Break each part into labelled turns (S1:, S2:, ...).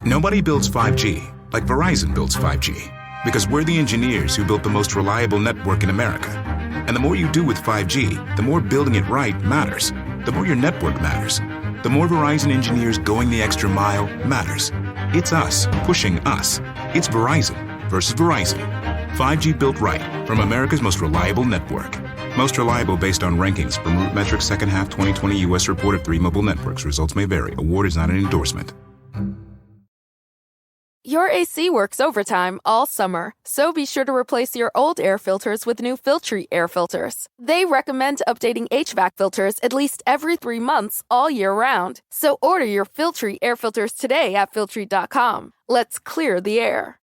S1: Nobody builds 5G like Verizon builds 5G, because we're the engineers who built the most reliable network in America. And the more you do with 5G, the more building it right matters. The more your network matters. The more Verizon engineers going the extra mile matters. It's us pushing us. It's Verizon versus Verizon. 5G built right from America's most reliable network. Most reliable based on rankings from RootMetrics second half 2020 U.S. report of 3 mobile networks. Results may vary. Award is not an endorsement.
S2: Your AC works overtime all summer, so be sure to replace your old air filters with new Filtry air filters. They recommend updating HVAC filters at least every 3 months all year round. So order your Filtry air filters today at Filtry.com. Let's clear the air.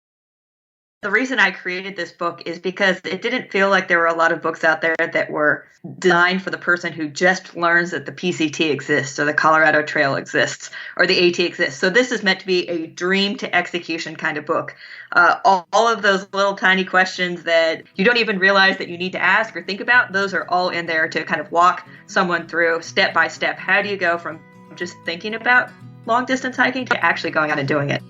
S3: The reason I created this book is because it didn't feel like there were a lot of books out there that were designed for the person who just learns that the PCT exists or the Colorado Trail exists or the AT exists. So this is meant to be a dream to execution kind of book. All of those little tiny questions that you don't even realize that you need to ask or think about, those are all in there to kind of walk someone through step by step. How do you go from just thinking about long distance hiking to actually going out and doing it?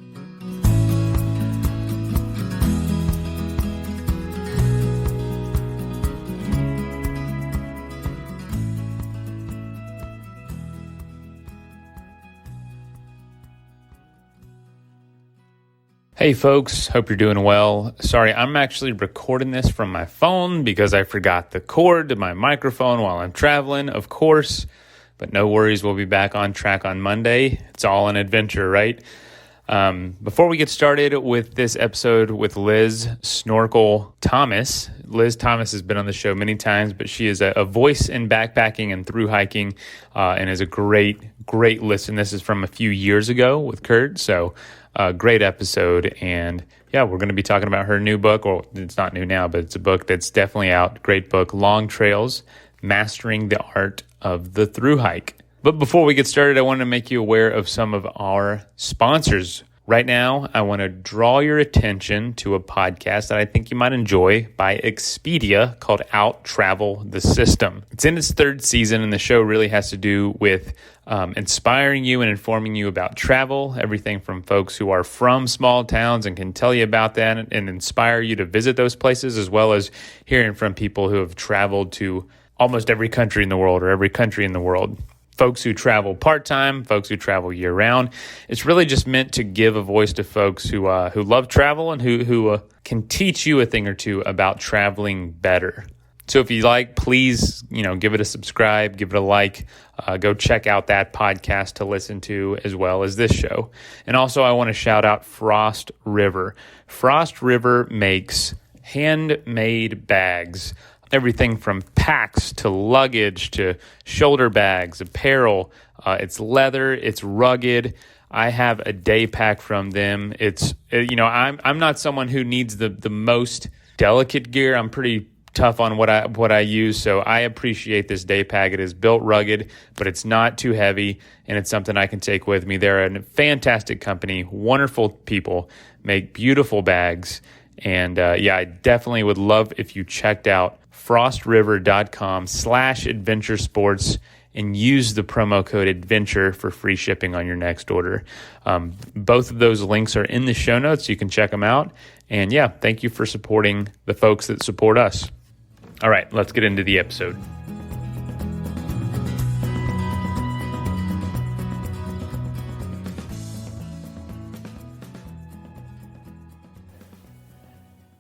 S4: Hey folks, hope you're doing well. Sorry, I'm actually recording this from my phone because I forgot the cord to my microphone while I'm traveling, of course. But no worries, we'll be back on track on Monday. It's all an adventure, right? Before we get started with this episode with Liz Snorkel Thomas, Liz Thomas has been on the show many times, but she is a voice in backpacking and through hiking and is a great listen. This is from a few years ago with Kurt, so great episode. And yeah, we're going to be talking about her new book. Well, it's not new now, but it's a book that's definitely out. Great book, Long Trails, Mastering the Art of the Thru-Hike. But before we get started, I want to make you aware of some of our sponsors. Right now, I want to draw your attention to a podcast that I think you might enjoy by Expedia called Out Travel the System. It's in its 3rd season, and the show really has to do with inspiring you and informing you about travel, everything from folks who are from small towns and can tell you about that and inspire you to visit those places, as well as hearing from people who have traveled to almost every country in the world or every country in the world. Folks who travel part-time, folks who travel year-round. It's really just meant to give a voice to folks who love travel and who can teach you a thing or two about traveling better. So if you like, please, give it a subscribe, give it a like. Go check out that podcast to listen to as well as this show. And also, I want to shout out Frost River. Frost River makes handmade bags. Everything from packs to luggage to shoulder bags, apparel. It's leather. It's rugged. I have a day pack from them. It's I'm not someone who needs the most delicate gear. I'm pretty tough on what I use, so I appreciate this day pack. It is built rugged, but it's not too heavy, and it's something I can take with me. They're a fantastic company, wonderful people, make beautiful bags, and I definitely would love if you checked out frostriver.com/adventuresports and use the promo code adventure for free shipping on your next order. Both of those links are in the show notes. You can check them out. And yeah, thank you for supporting the folks that support us. All right, let's get into the episode.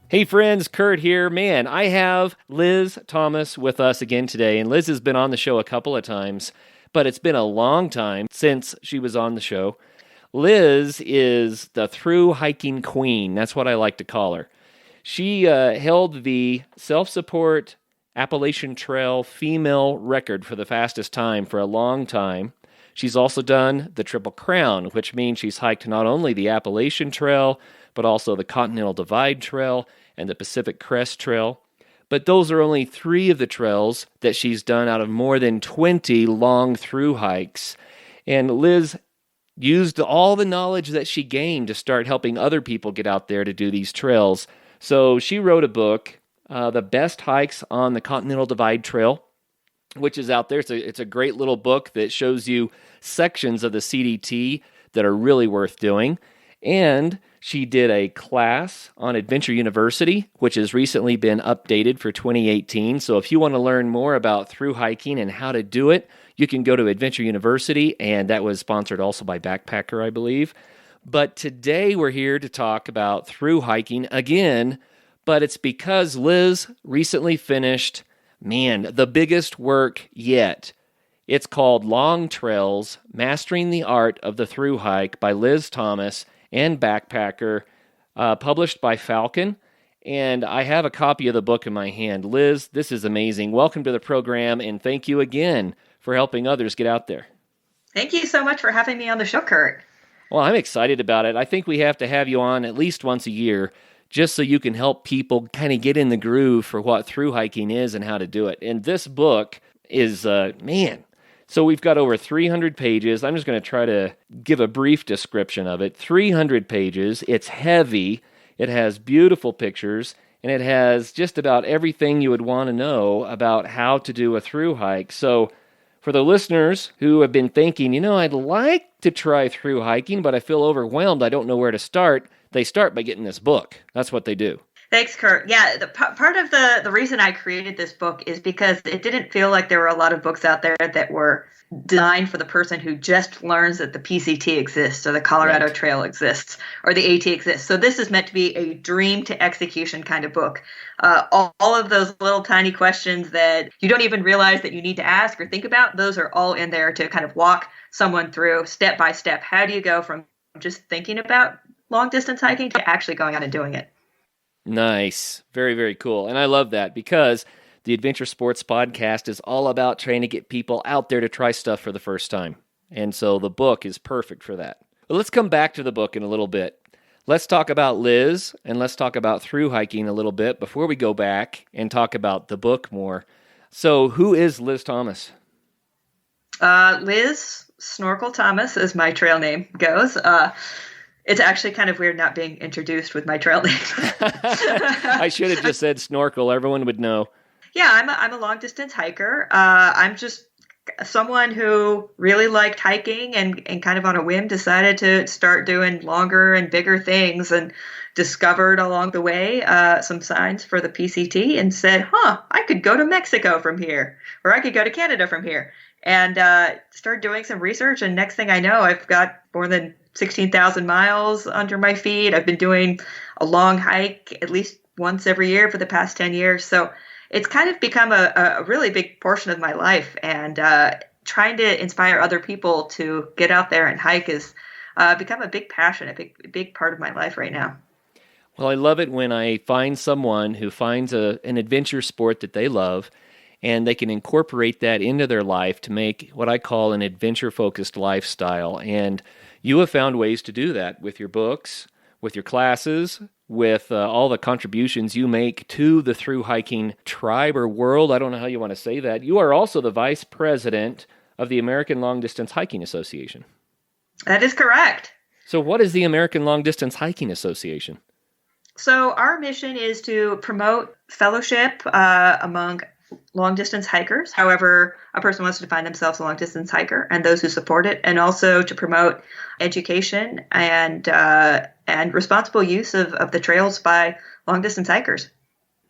S5: Hey friends, Kurt here. Man, I have Liz Thomas with us again today, and Liz has been on the show a couple of times, but it's been a long time since she was on the show. Liz is the thru-hiking queen. That's what I like to call her. She held the self-support Appalachian Trail female record for the fastest time for a long time. She's also done the Triple Crown, which means she's hiked not only the Appalachian Trail, but also the Continental Divide Trail and the Pacific Crest Trail. But those are only 3 of the trails that she's done out of more than 20 long through hikes. And Liz used all the knowledge that she gained to start helping other people get out there to do these trails. So she wrote a book, The Best Hikes on the Continental Divide Trail, which is out there. It's a great little book that shows you sections of the CDT that are really worth doing. And she did a class on Adventure University, which has recently been updated for 2018. So if you want to learn more about thru-hiking and how to do it, you can go to Adventure University, and that was sponsored also by Backpacker, I believe. But today we're here to talk about thru-hiking again, but it's because Liz recently finished, the biggest work yet. It's called Long Trails, Mastering the Art of the Thru-Hike by Liz Thomas and Backpacker, published by Falcon. And I have a copy of the book in my hand. Liz, this is amazing. Welcome to the program, and thank you again for helping others get out there.
S3: Thank you so much for having me on the show, Kurt.
S5: Well, I'm excited about it. I think we have to have you on at least once a year just so you can help people kind of get in the groove for what thru-hiking is and how to do it. And this book is, So we've got over 300 pages. I'm just going to try to give a brief description of it. 300 pages. It's heavy. It has beautiful pictures, and it has just about everything you would want to know about how to do a thru-hike. So for the listeners who have been thinking, I'd like to try thru-hiking, but I feel overwhelmed. I don't know where to start. They start by getting this book. That's what they do.
S3: Thanks, Kurt. Yeah, part of the reason I created this book is because it didn't feel like there were a lot of books out there that were designed for the person who just learns that the PCT exists or the Colorado Trail exists or the AT exists. So this is meant to be a dream to execution kind of book. All of those little tiny questions that you don't even realize that you need to ask or think about, those are all in there to kind of walk someone through step by step. How do you go from just thinking about long distance hiking to actually going out and doing it?
S5: Nice. Very, very cool. And I love that because the Adventure Sports Podcast is all about trying to get people out there to try stuff for the first time. And so the book is perfect for that. But let's come back to the book in a little bit. Let's talk about Liz, and let's talk about thru-hiking a little bit before we go back and talk about the book more. So who is Liz Thomas?
S3: Liz Snorkel Thomas, as my trail name goes. It's actually kind of weird not being introduced with my trail name.
S5: I should have just said Snorkel. Everyone would know.
S3: Yeah, I'm a long distance hiker. I'm just someone who really liked hiking and kind of on a whim decided to start doing longer and bigger things and discovered along the way some signs for the PCT and said, I could go to Mexico from here, or I could go to Canada from here. And started doing some research. And next thing I know, I've got more than 16,000 miles under my feet. I've been doing a long hike at least once every year for the past 10 years. So it's kind of become a really big portion of my life. And trying to inspire other people to get out there and hike has become a big passion, a big part of my life right now.
S5: Well, I love it when I find someone who finds an adventure sport that they love, and they can incorporate that into their life to make what I call an adventure-focused lifestyle. And you have found ways to do that with your books, with your classes, with all the contributions you make to the thru-hiking tribe or world. I don't know how you want to say that. You are also the vice president of the American Long Distance Hiking Association.
S3: That is correct.
S5: So what is the American Long Distance Hiking Association?
S3: So our mission is to promote fellowship among long-distance hikers, however a person wants to define themselves a long-distance hiker, and those who support it, and also to promote education and responsible use of the trails by long-distance hikers.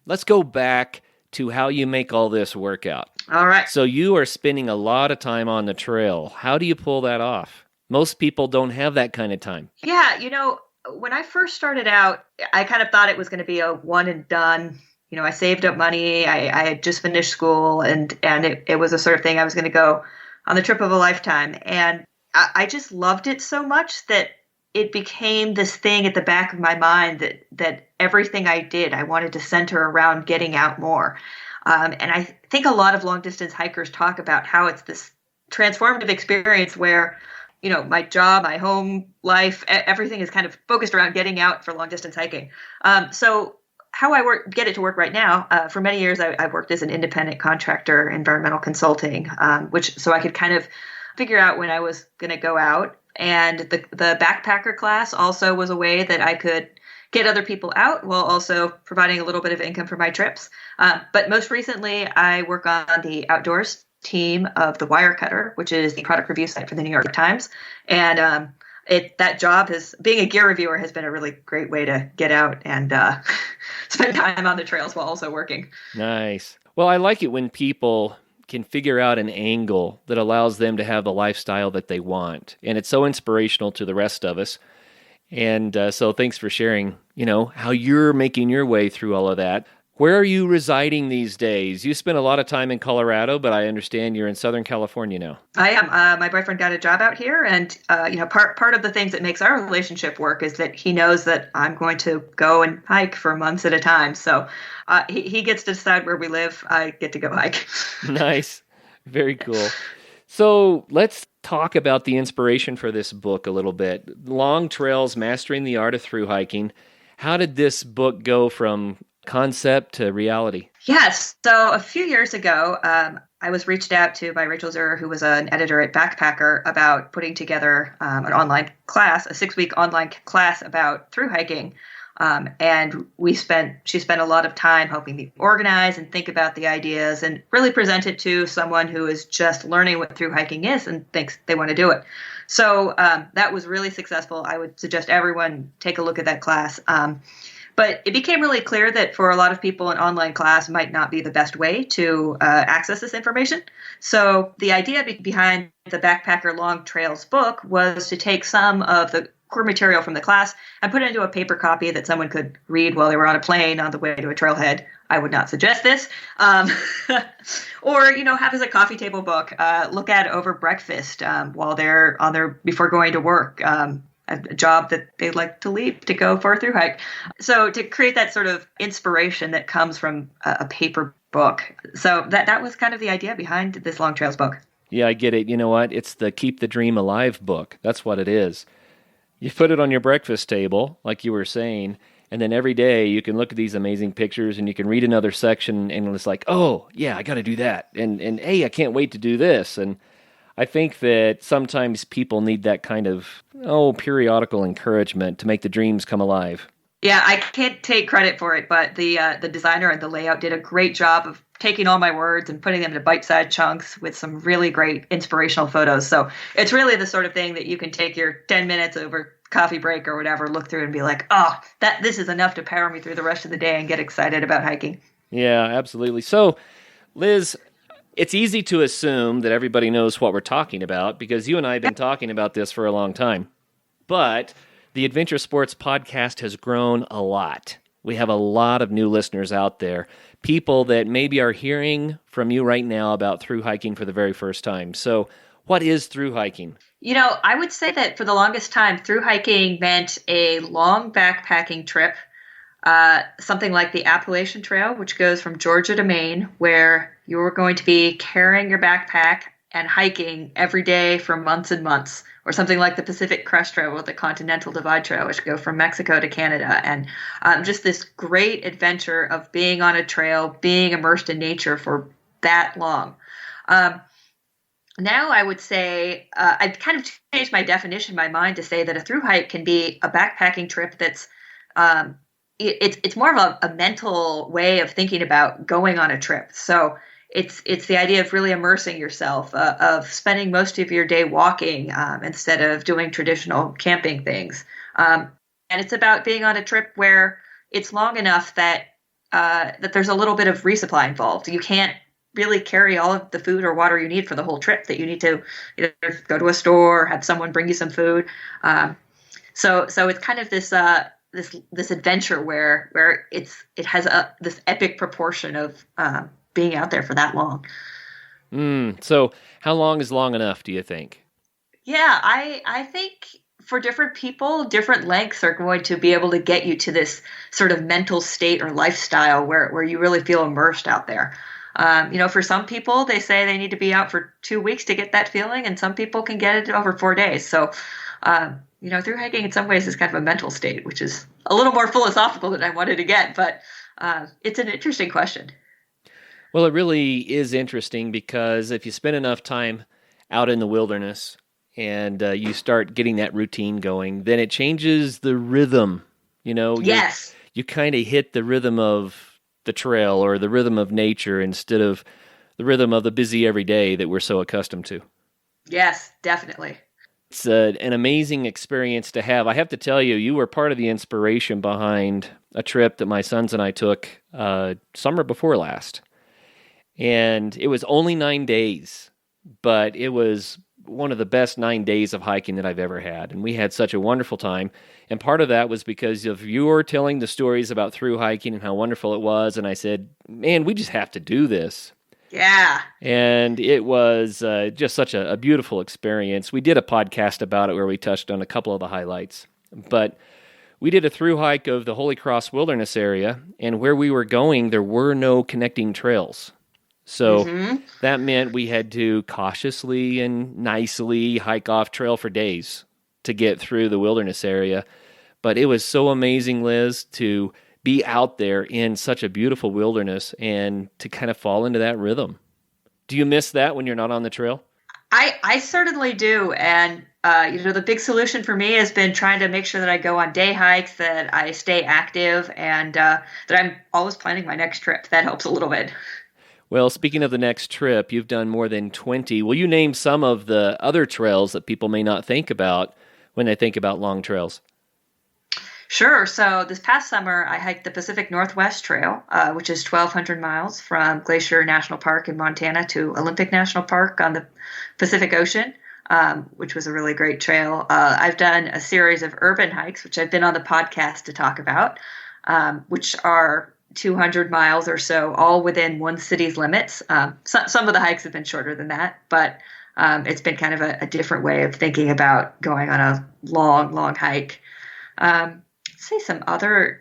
S5: Let's go back to how you make all this work out.
S3: All right.
S5: So you are spending a lot of time on the trail. How do you pull that off? Most people don't have that kind of time.
S3: Yeah, when I first started out, I kind of thought it was going to be a one and done. I saved up money. I had just finished school, and it was a sort of thing I was going to go on the trip of a lifetime. And I just loved it so much that it became this thing at the back of my mind that everything I did, I wanted to center around getting out more. And I think a lot of long distance hikers talk about how it's this transformative experience where, my job, my home life, everything is kind of focused around getting out for long distance hiking. So how I get it to work right now, for many years, I worked as an independent contractor, environmental consulting, so I could kind of figure out when I was going to go out. And the backpacker class also was a way that I could get other people out while also providing a little bit of income for my trips. But most recently, I work on the outdoors team of the Wirecutter, which is the product review site for the New York Times. And that job being a gear reviewer has been a really great way to get out and spend time on the trails while also working.
S5: Nice. Well, I like it when people can figure out an angle that allows them to have the lifestyle that they want. And it's so inspirational to the rest of us. And so thanks for sharing, how you're making your way through all of that. Where are you residing these days? You spent a lot of time in Colorado, but I understand you're in Southern California now.
S3: I am. My boyfriend got a job out here, and part of the things that makes our relationship work is that he knows that I'm going to go and hike for months at a time. So he gets to decide where we live. I get to go hike.
S5: Nice. Very cool. So let's talk about the inspiration for this book a little bit. Long Trails, Mastering the Art of Thru-Hiking. How did this book go from concept to reality?
S3: Yes. So a few years ago, I was reached out to by Rachel Zurer, who was an editor at Backpacker, about putting together an online class, a 6-week online class about thru-hiking. And she spent a lot of time helping me organize and think about the ideas and really present it to someone who is just learning what thru-hiking is and thinks they want to do it. So that was really successful. I would suggest everyone take a look at that class. But it became really clear that for a lot of people, an online class might not be the best way to access this information. So the idea behind the Backpacker Long Trails book was to take some of the core material from the class and put it into a paper copy that someone could read while they were on a plane on the way to a trailhead. I would not suggest this. Or, have as a coffee table book, look at over breakfast while they're before going to work. A job that they like to leave to go for a thru-hike. So to create that sort of inspiration that comes from a paper book. So that was kind of the idea behind this Long Trails book.
S5: Yeah, I get it. You know what? It's the Keep the Dream Alive book. That's what it is. You put it on your breakfast table, like you were saying, and then every day you can look at these amazing pictures and you can read another section and it's like, oh, yeah, I got to do that. And hey, I can't wait to do this. And I think that sometimes people need that kind of, periodical encouragement to make the dreams come alive.
S3: Yeah, I can't take credit for it, but the designer and the layout did a great job of taking all my words and putting them into bite-sized chunks with some really great inspirational photos. So it's really the sort of thing that you can take your 10 minutes over coffee break or whatever, look through and be like, this is enough to power me through the rest of the day and get excited about hiking.
S5: Yeah, absolutely. So, Liz, it's easy to assume that everybody knows what we're talking about because you and I have been talking about this for a long time. But the Adventure Sports Podcast has grown a lot. We have a lot of new listeners out there, people that maybe are hearing from you right now about thru-hiking for the very first time. So what is thru-hiking?
S3: I would say that for the longest time, thru-hiking meant a long backpacking trip, something like the Appalachian Trail, which goes from Georgia to Maine, where you were going to be carrying your backpack and hiking every day for months and months, or something like the Pacific Crest Trail or the Continental Divide Trail, which go from Mexico to Canada. And just this great adventure of being on a trail, being immersed in nature for that long. Now I would say I've kind of changed my definition in my mind to say that a thru-hike can be a backpacking trip that's it's more of a mental way of thinking about going on a trip. So it's the idea of really immersing yourself, of spending most of your day walking instead of doing traditional camping things. And it's about being on a trip where it's long enough that there's a little bit of resupply involved. You can't really carry all of the food or water you need for the whole trip, that you need to either go to a store or have someone bring you some food. So it's kind of this adventure where it has this epic proportion of being out there for that long.
S5: So how long is long enough, do you think?
S3: Yeah, I think for different people, different lengths are going to be able to get you to this sort of mental state or lifestyle where you really feel immersed out there. For some people, they say they need to be out for 2 weeks to get that feeling, and some people can get it over 4 days. So, thru-hiking in some ways is kind of a mental state, which is a little more philosophical than I wanted to get, but it's an interesting question.
S5: Well, it really is interesting because if you spend enough time out in the wilderness and you start getting that routine going, then it changes the rhythm.
S3: Yes.
S5: You kind of hit the rhythm of the trail or the rhythm of nature instead of the rhythm of the busy everyday that we're so accustomed to.
S3: Yes, definitely.
S5: It's an amazing experience to have. I have to tell you, you were part of the inspiration behind a trip that my sons and I took summer before last. And it was only 9 days, but it was one of the best 9 days of hiking that I've ever had. And we had such a wonderful time. And part of that was because of your telling the stories about through hiking and how wonderful it was. And I said, man, we just have to do this.
S3: Yeah.
S5: And it was just such a beautiful experience. We did a podcast about it where we touched on a couple of the highlights. But we did a through hike of the Holy Cross Wilderness area. And where we were going, there were no connecting trails. So that meant we had to cautiously and nicely hike off trail for days to get through the wilderness area. But it was so amazing, Liz, to be out there in such a beautiful wilderness and to kind of fall into that rhythm. Do you miss that when you're not on the trail?
S3: I certainly do. And, the big solution for me has been trying to make sure that I go on day hikes, that I stay active, and that I'm always planning my next trip. That helps a little bit.
S5: Well, speaking of the next trip, you've done more than 20. Will you name some of the other trails that people may not think about when they think about long trails?
S3: Sure. So this past summer, I hiked the Pacific Northwest Trail, which is 1,200 miles from Glacier National Park in Montana to Olympic National Park on the Pacific Ocean, which was a really great trail. I've done a series of urban hikes, which I've been on the podcast to talk about, which are 200 miles or so, all within one city's limits. Some of the hikes have been shorter than that, but it's been kind of a different way of thinking about going on a long hike. Say some other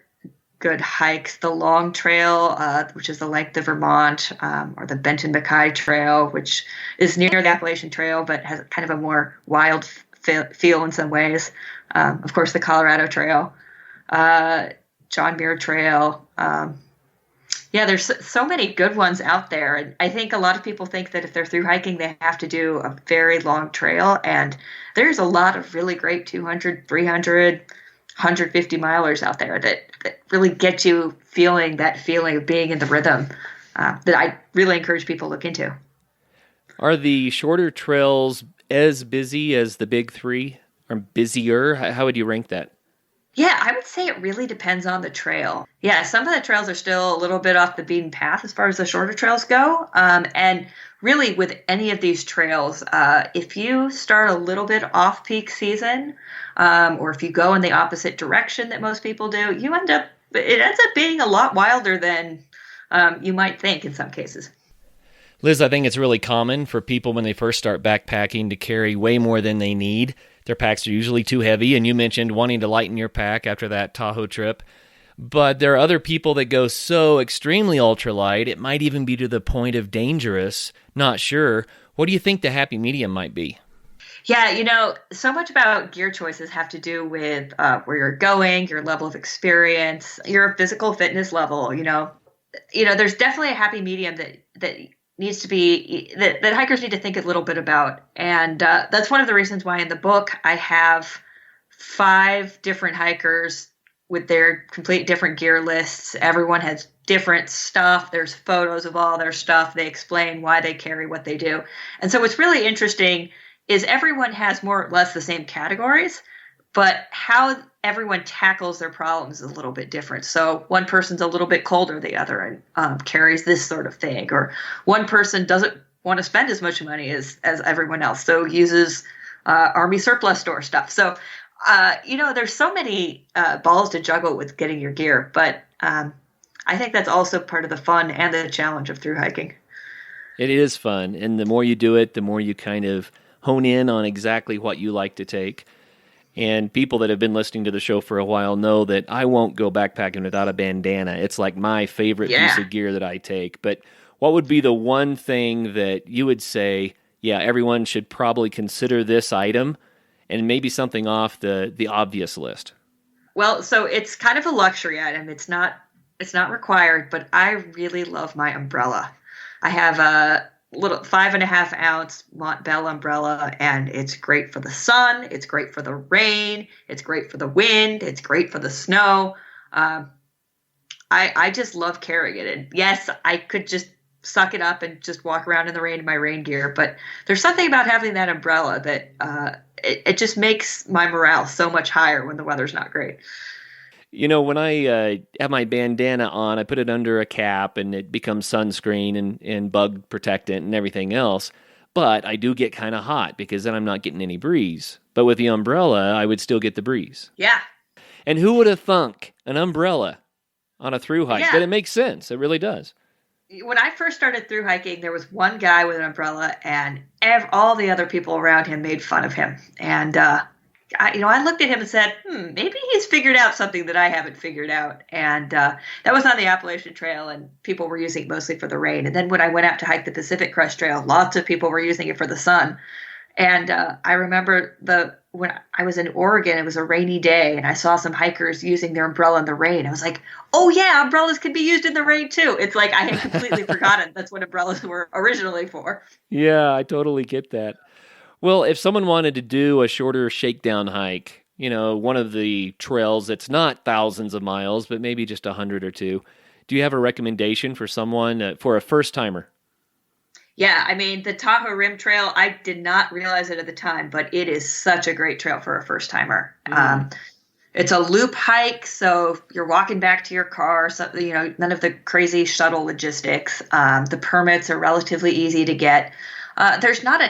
S3: good hikes: the Long Trail, which is the length of Vermont, or the Benton Mackay Trail, which is near the Appalachian Trail but has kind of a more wild feel in some ways. Of course, the Colorado Trail, John Muir Trail. There's so many good ones out there. And I think a lot of people think that if they're through hiking, they have to do a very long trail. And there's a lot of really great 200, 300, 150 milers out there that really get you feeling that feeling of being in the rhythm that I really encourage people to look into.
S5: Are the shorter trails as busy as the big three, or busier? How would you rank that?
S3: Yeah, I would say it really depends on the trail. Yeah, some of the trails are still a little bit off the beaten path as far as the shorter trails go. And really with any of these trails, if you start a little bit off peak season, or if you go in the opposite direction that most people do, it ends up being a lot wilder than you might think in some cases.
S5: Liz, I think it's really common for people when they first start backpacking to carry way more than they need. Their packs are usually too heavy, and you mentioned wanting to lighten your pack after that Tahoe trip. But there are other people that go so extremely ultralight, it might even be to the point of dangerous. Not sure. What do you think the happy medium might be?
S3: Yeah, so much about gear choices have to do with where you're going, your level of experience, your physical fitness level. There's definitely a happy medium that needs to be that hikers need to think a little bit about. And that's one of the reasons why in the book I have 5 different hikers with their complete different gear lists. Everyone has different stuff. There's photos of all their stuff. They explain why they carry what they do. And so what's really interesting is everyone has more or less the same categories, but how everyone tackles their problems is a little bit different. So one person's a little bit colder than the other and carries this sort of thing, or one person doesn't want to spend as much money as everyone else, so uses Army surplus store stuff. So, there's so many balls to juggle with getting your gear, but I think that's also part of the fun and the challenge of through hiking.
S5: It is fun, and the more you do it, the more you kind of hone in on exactly what you like to take. And people that have been listening to the show for a while know that I won't go backpacking without a bandana. It's like my favorite piece of gear that I take. But what would be the one thing that you would say, yeah, everyone should probably consider this item, and maybe something off the obvious list? Well,
S3: so it's kind of a luxury item. It's not required, but I really love my umbrella. I have a little 5.5 ounce Montbell umbrella, and it's great for the sun. It's great for the rain. It's great for the wind. It's great for the snow. I just love carrying it. And yes, I could just suck it up and just walk around in the rain in my rain gear, but there's something about having that umbrella that it just makes my morale so much higher when the weather's not great.
S5: When I have my bandana on, I put it under a cap and it becomes sunscreen and bug protectant and everything else. But I do get kind of hot because then I'm not getting any breeze. But with the umbrella, I would still get the breeze.
S3: Yeah.
S5: And who would have thunk an umbrella on a through hike?
S3: Yeah.
S5: But it makes sense. It really does.
S3: When I first started through hiking, there was one guy with an umbrella, and all the other people around him made fun of him. And I looked at him and said, maybe he's figured out something that I haven't figured out. And that was on the Appalachian Trail, and people were using it mostly for the rain. And then when I went out to hike the Pacific Crest Trail, lots of people were using it for the sun. And I remember when I was in Oregon, it was a rainy day, and I saw some hikers using their umbrella in the rain. I was like, oh yeah, umbrellas can be used in the rain too. It's like I had completely forgotten that's what umbrellas were originally for.
S5: Yeah, I totally get that. Well, if someone wanted to do a shorter shakedown hike, one of the trails that's not thousands of miles, but maybe just 100 or two, do you have a recommendation for someone, for a first-timer?
S3: Yeah, I mean, the Tahoe Rim Trail, I did not realize it at the time, but it is such a great trail for a first-timer. It's a loop hike, so you're walking back to your car, so, none of the crazy shuttle logistics. The permits are relatively easy to get. There's not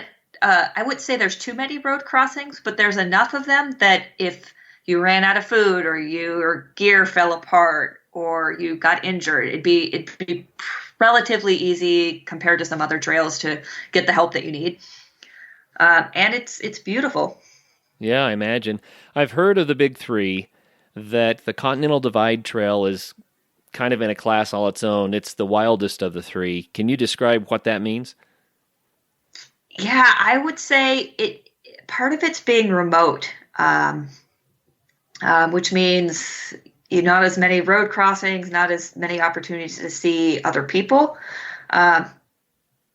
S3: I would say there's too many road crossings, but there's enough of them that if you ran out of food or your gear fell apart or you got injured, it'd be relatively easy compared to some other trails to get the help that you need. And it's beautiful.
S5: Yeah, I imagine. I've heard of the big three, that the Continental Divide Trail is kind of in a class all its own. It's the wildest of the three. Can you describe what that means?
S3: Yeah, I would say part of it's being remote, which means not as many road crossings, not as many opportunities to see other people. Some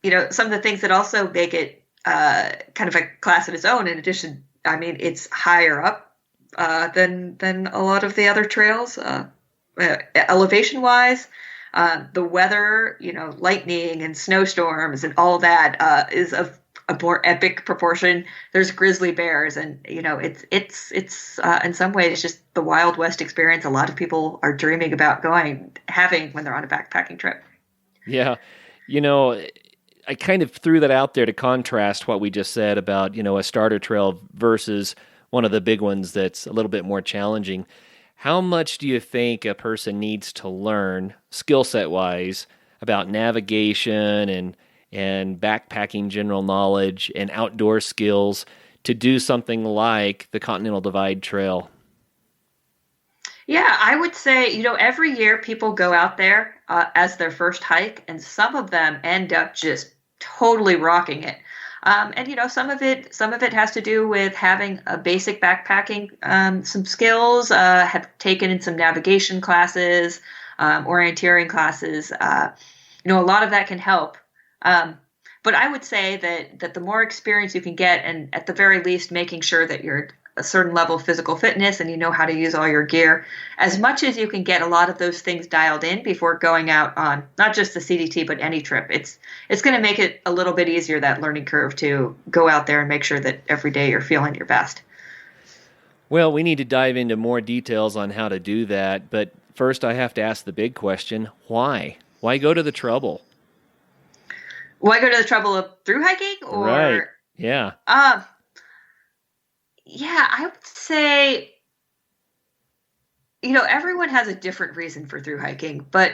S3: of the things that also make it kind of a class of its own, in addition, I mean, it's higher up than a lot of the other trails, elevation-wise. The weather, lightning and snowstorms and all that is of a more epic proportion. There's grizzly bears, and it's in some ways it's just the Wild West experience a lot of people are dreaming about having when they're on a backpacking trip.
S5: Yeah, I kind of threw that out there to contrast what we just said about a starter trail versus one of the big ones that's a little bit more challenging. How much do you think a person needs to learn, skill set wise, about navigation and backpacking general knowledge and outdoor skills to do something like the Continental Divide Trail?
S3: Yeah, I would say, every year people go out there as their first hike, and some of them end up just totally rocking it. And some of it has to do with having a basic backpacking, some skills, have taken in some navigation classes, orienteering classes. A lot of that can help. But I would say that the more experience you can get, and at the very least making sure that you're a certain level of physical fitness and you know how to use all your gear, as much as you can get a lot of those things dialed in before going out on not just the CDT but any trip, it's going to make it a little bit easier, that learning curve, to go out there and make sure that every day you're feeling your best.
S5: Well, we need to dive into more details on how to do that, but first I have to ask the big question: why go to the trouble?
S3: Why go to the trouble of through hiking? Or
S5: right. Yeah.
S3: Yeah, I would say, everyone has a different reason for through hiking, but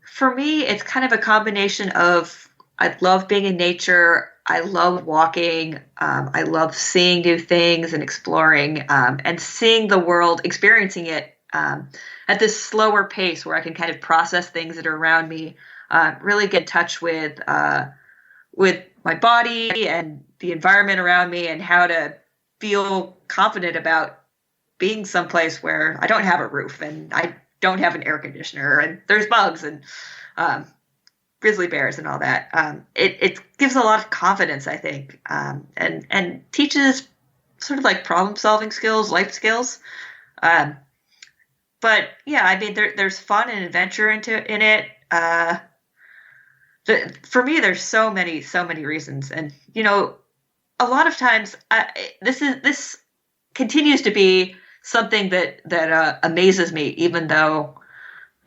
S3: for me, it's kind of a combination of, I love being in nature. I love walking. I love seeing new things and exploring, and seeing the world, experiencing it at this slower pace where I can kind of process things that are around me, really get in touch with my body and the environment around me, and how to feel confident about being someplace where I don't have a roof and I don't have an air conditioner and there's bugs and grizzly bears and all that. It gives a lot of confidence, I think, and teaches sort of like problem solving skills, life skills. But yeah, I mean, there's fun and adventure in it. For me, there's so many reasons, and a lot of times this continues to be something that amazes me, even though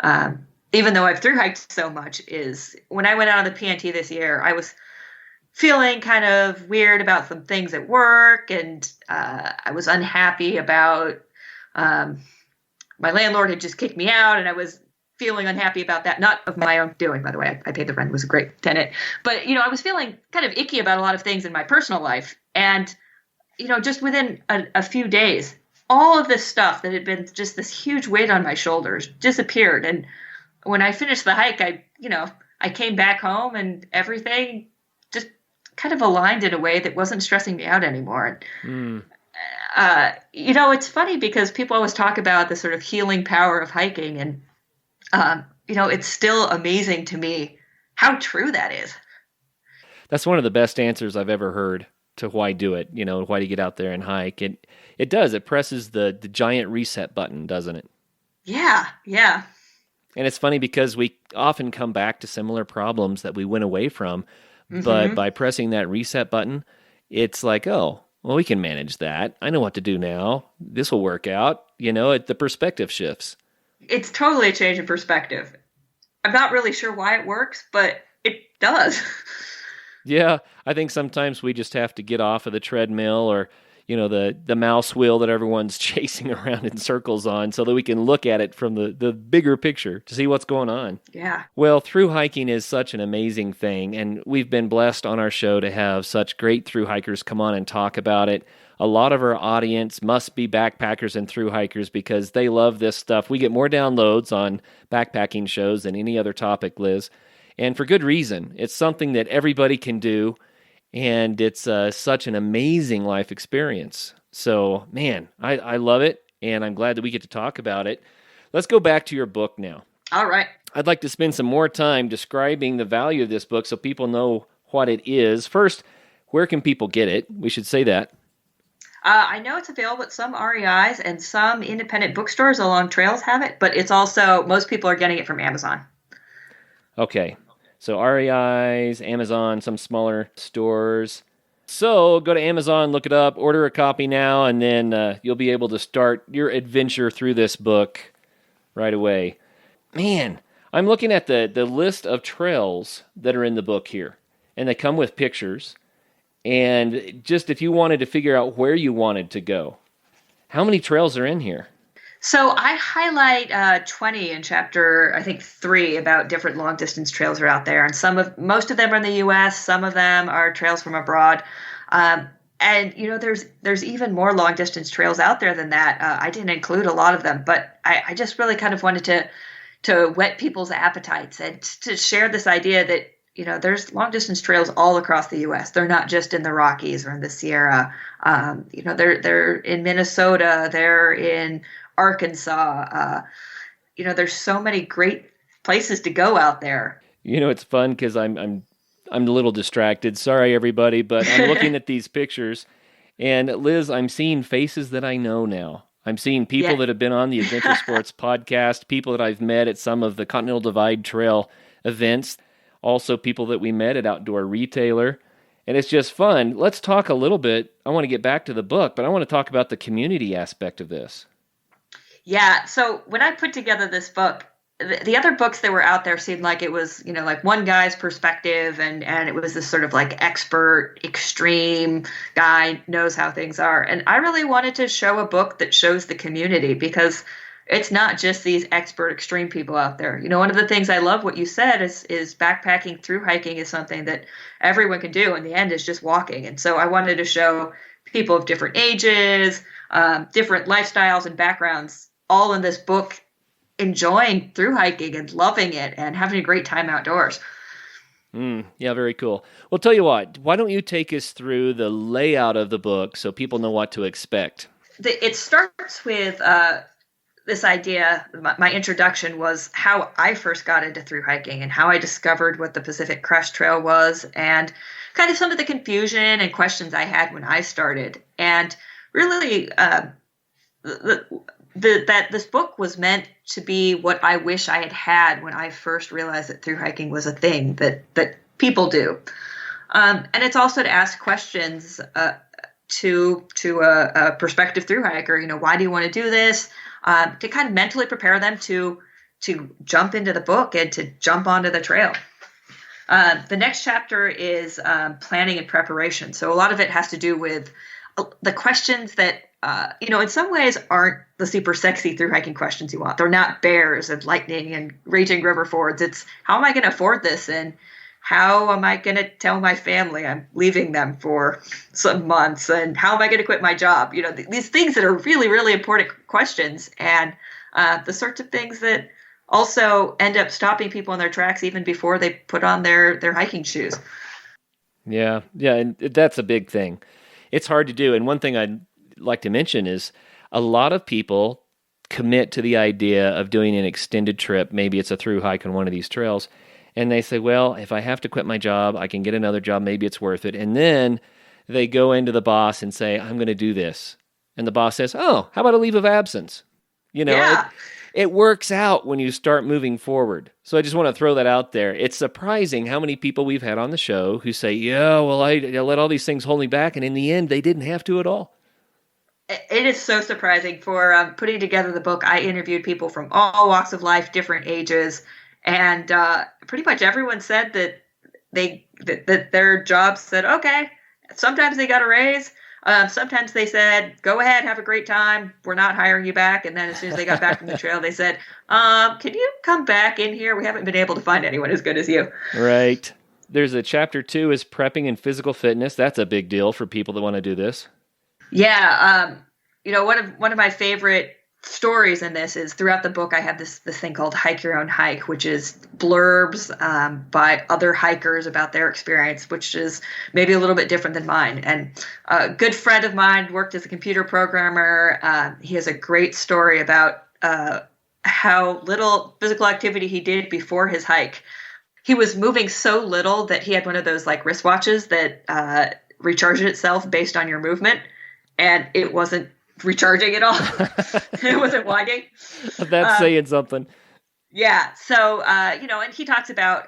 S3: I've thru hiked so much. Is when I went out on the PNT this year, I was feeling kind of weird about some things at work, and I was unhappy about my landlord had just kicked me out, and I was feeling unhappy about that. Not of my own doing, by the way. I paid the rent, was a great tenant. But, I was feeling kind of icky about a lot of things in my personal life. And, just within a few days, all of this stuff that had been just this huge weight on my shoulders disappeared. And when I finished the hike, I came back home and everything just kind of aligned in a way that wasn't stressing me out anymore. It's funny because people always talk about the sort of healing power of hiking, and it's still amazing to me how true that is.
S5: That's one of the best answers I've ever heard to why do it, why do you get out there and hike. It does. It presses the giant reset button, doesn't it?
S3: Yeah.
S5: And it's funny because we often come back to similar problems that we went away from, but by pressing that reset button, it's like, oh, well, we can manage that. I know what to do now. This will work out. The perspective shifts.
S3: It's totally a change in perspective. I'm not really sure why it works, but it does.
S5: Yeah, I think sometimes we just have to get off of the treadmill or, the mouse wheel that everyone's chasing around in circles on so that we can look at it from the bigger picture to see what's going on.
S3: Yeah.
S5: Well, thru hiking is such an amazing thing, and we've been blessed on our show to have such great thru hikers come on and talk about it. A lot of our audience must be backpackers and thru hikers because they love this stuff. We get more downloads on backpacking shows than any other topic, Liz, and for good reason. It's something that everybody can do, and it's such an amazing life experience. So, man, I love it, and I'm glad that we get to talk about it. Let's go back to your book now.
S3: All right.
S5: I'd like to spend some more time describing the value of this book so people know what it is. First, where can people get it? We should say that.
S3: I know it's available at some REIs and some independent bookstores along trails have it, but it's also, most people are getting it from Amazon.
S5: Okay. So REIs, Amazon, some smaller stores. So go to Amazon, look it up, order a copy now, and then you'll be able to start your adventure through this book right away. Man, I'm looking at the list of trails that are in the book here, and they come with pictures. And just if you wanted to figure out where you wanted to go, how many trails are in here?
S3: So I highlight 20 in chapter, I think 3, about different long distance trails are out there, and most of them are in the U.S. Some of them are trails from abroad, and there's even more long distance trails out there than that. I didn't include a lot of them, but I just really kind of wanted to whet people's appetites and to share this idea that there's long distance trails all across the U.S. They're not just in the Rockies or in the Sierra. They're in Minnesota. They're in Arkansas. There's so many great places to go out there.
S5: It's fun because I'm a little distracted. Sorry, everybody, but I'm looking at these pictures, and Liz, I'm seeing faces that I know now. I'm seeing people that have been on the Adventure Sports podcast, people that I've met at some of the Continental Divide Trail events, also people that we met at Outdoor Retailer, and it's just fun. Let's talk a little bit. I want to get back to the book, but I want to talk about the community aspect of this.
S3: Yeah, so when I put together this book, the other books that were out there seemed like it was, like one guy's perspective, and it was this sort of like expert, extreme guy knows how things are. And I really wanted to show a book that shows the community, because it's not just these expert, extreme people out there. One of the things I love what you said is backpacking through hiking is something that everyone can do. In the end, is just walking. And so I wanted to show people of different ages, different lifestyles and backgrounds, all in this book, enjoying through hiking and loving it and having a great time outdoors.
S5: Yeah, very cool. Well, tell you what, why don't you take us through the layout of the book so people know what to expect?
S3: It starts with this idea. My introduction was how I first got into through hiking and how I discovered what the Pacific Crest Trail was, and kind of some of the confusion and questions I had when I started. And really, that this book was meant to be what I wish I had when I first realized that through hiking was a thing that people do. And it's also to ask questions to a prospective thru hiker. Why do you want to do this? To kind of mentally prepare them to jump into the book and to jump onto the trail. The next chapter is planning and preparation. So a lot of it has to do with the questions that, in some ways aren't the super sexy thru hiking questions you want. They're not bears and lightning and raging river fords. It's how am I going to afford this? And how am I going to tell my family I'm leaving them for some months? And how am I going to quit my job? These things that are really, really important questions, and the sorts of things that also end up stopping people in their tracks even before they put on their hiking shoes.
S5: Yeah, and that's a big thing. It's hard to do. And one thing I'd like to mention is a lot of people commit to the idea of doing an extended trip. Maybe it's a through hike on one of these trails. And they say, well, if I have to quit my job, I can get another job. Maybe it's worth it. And then they go into the boss and say, I'm going to do this. And the boss says, oh, how about a leave of absence? It works out when you start moving forward. So I just want to throw that out there. It's surprising how many people we've had on the show who say, yeah, well, I let all these things hold me back. And in the end, they didn't have to at all.
S3: It is so surprising. For putting together the book, I interviewed people from all walks of life, different ages. And pretty much everyone said that that their jobs said, okay, sometimes they got a raise. Sometimes they said, go ahead, have a great time. We're not hiring you back. And then as soon as they got back from the trail, they said, can you come back in here? We haven't been able to find anyone as good as you.
S5: Right. There's a chapter 2 is prepping and physical fitness. That's a big deal for people that want to do this. Yeah.
S3: One of my favorite stories in this is throughout the book, I have this thing called Hike Your Own Hike, which is blurbs by other hikers about their experience, which is maybe a little bit different than mine. And a good friend of mine worked as a computer programmer. He has a great story about how little physical activity he did before his hike. He was moving so little that he had one of those like wristwatches that recharges itself based on your movement, and it wasn't recharging at all. It wasn't winding.
S5: That's saying something.
S3: Yeah. So, and he talks about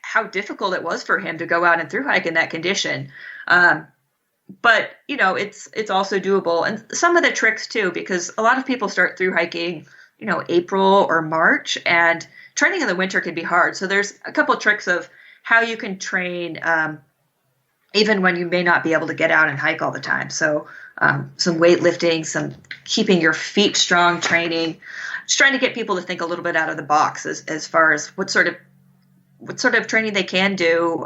S3: how difficult it was for him to go out and thru hike in that condition. But, it's also doable. And some of the tricks too, because a lot of people start thru hiking, April or March, and training in the winter can be hard. So there's a couple of tricks of how you can train, even when you may not be able to get out and hike all the time. So, some weightlifting, some keeping your feet strong training, just trying to get people to think a little bit out of the box as far as what sort of training they can do,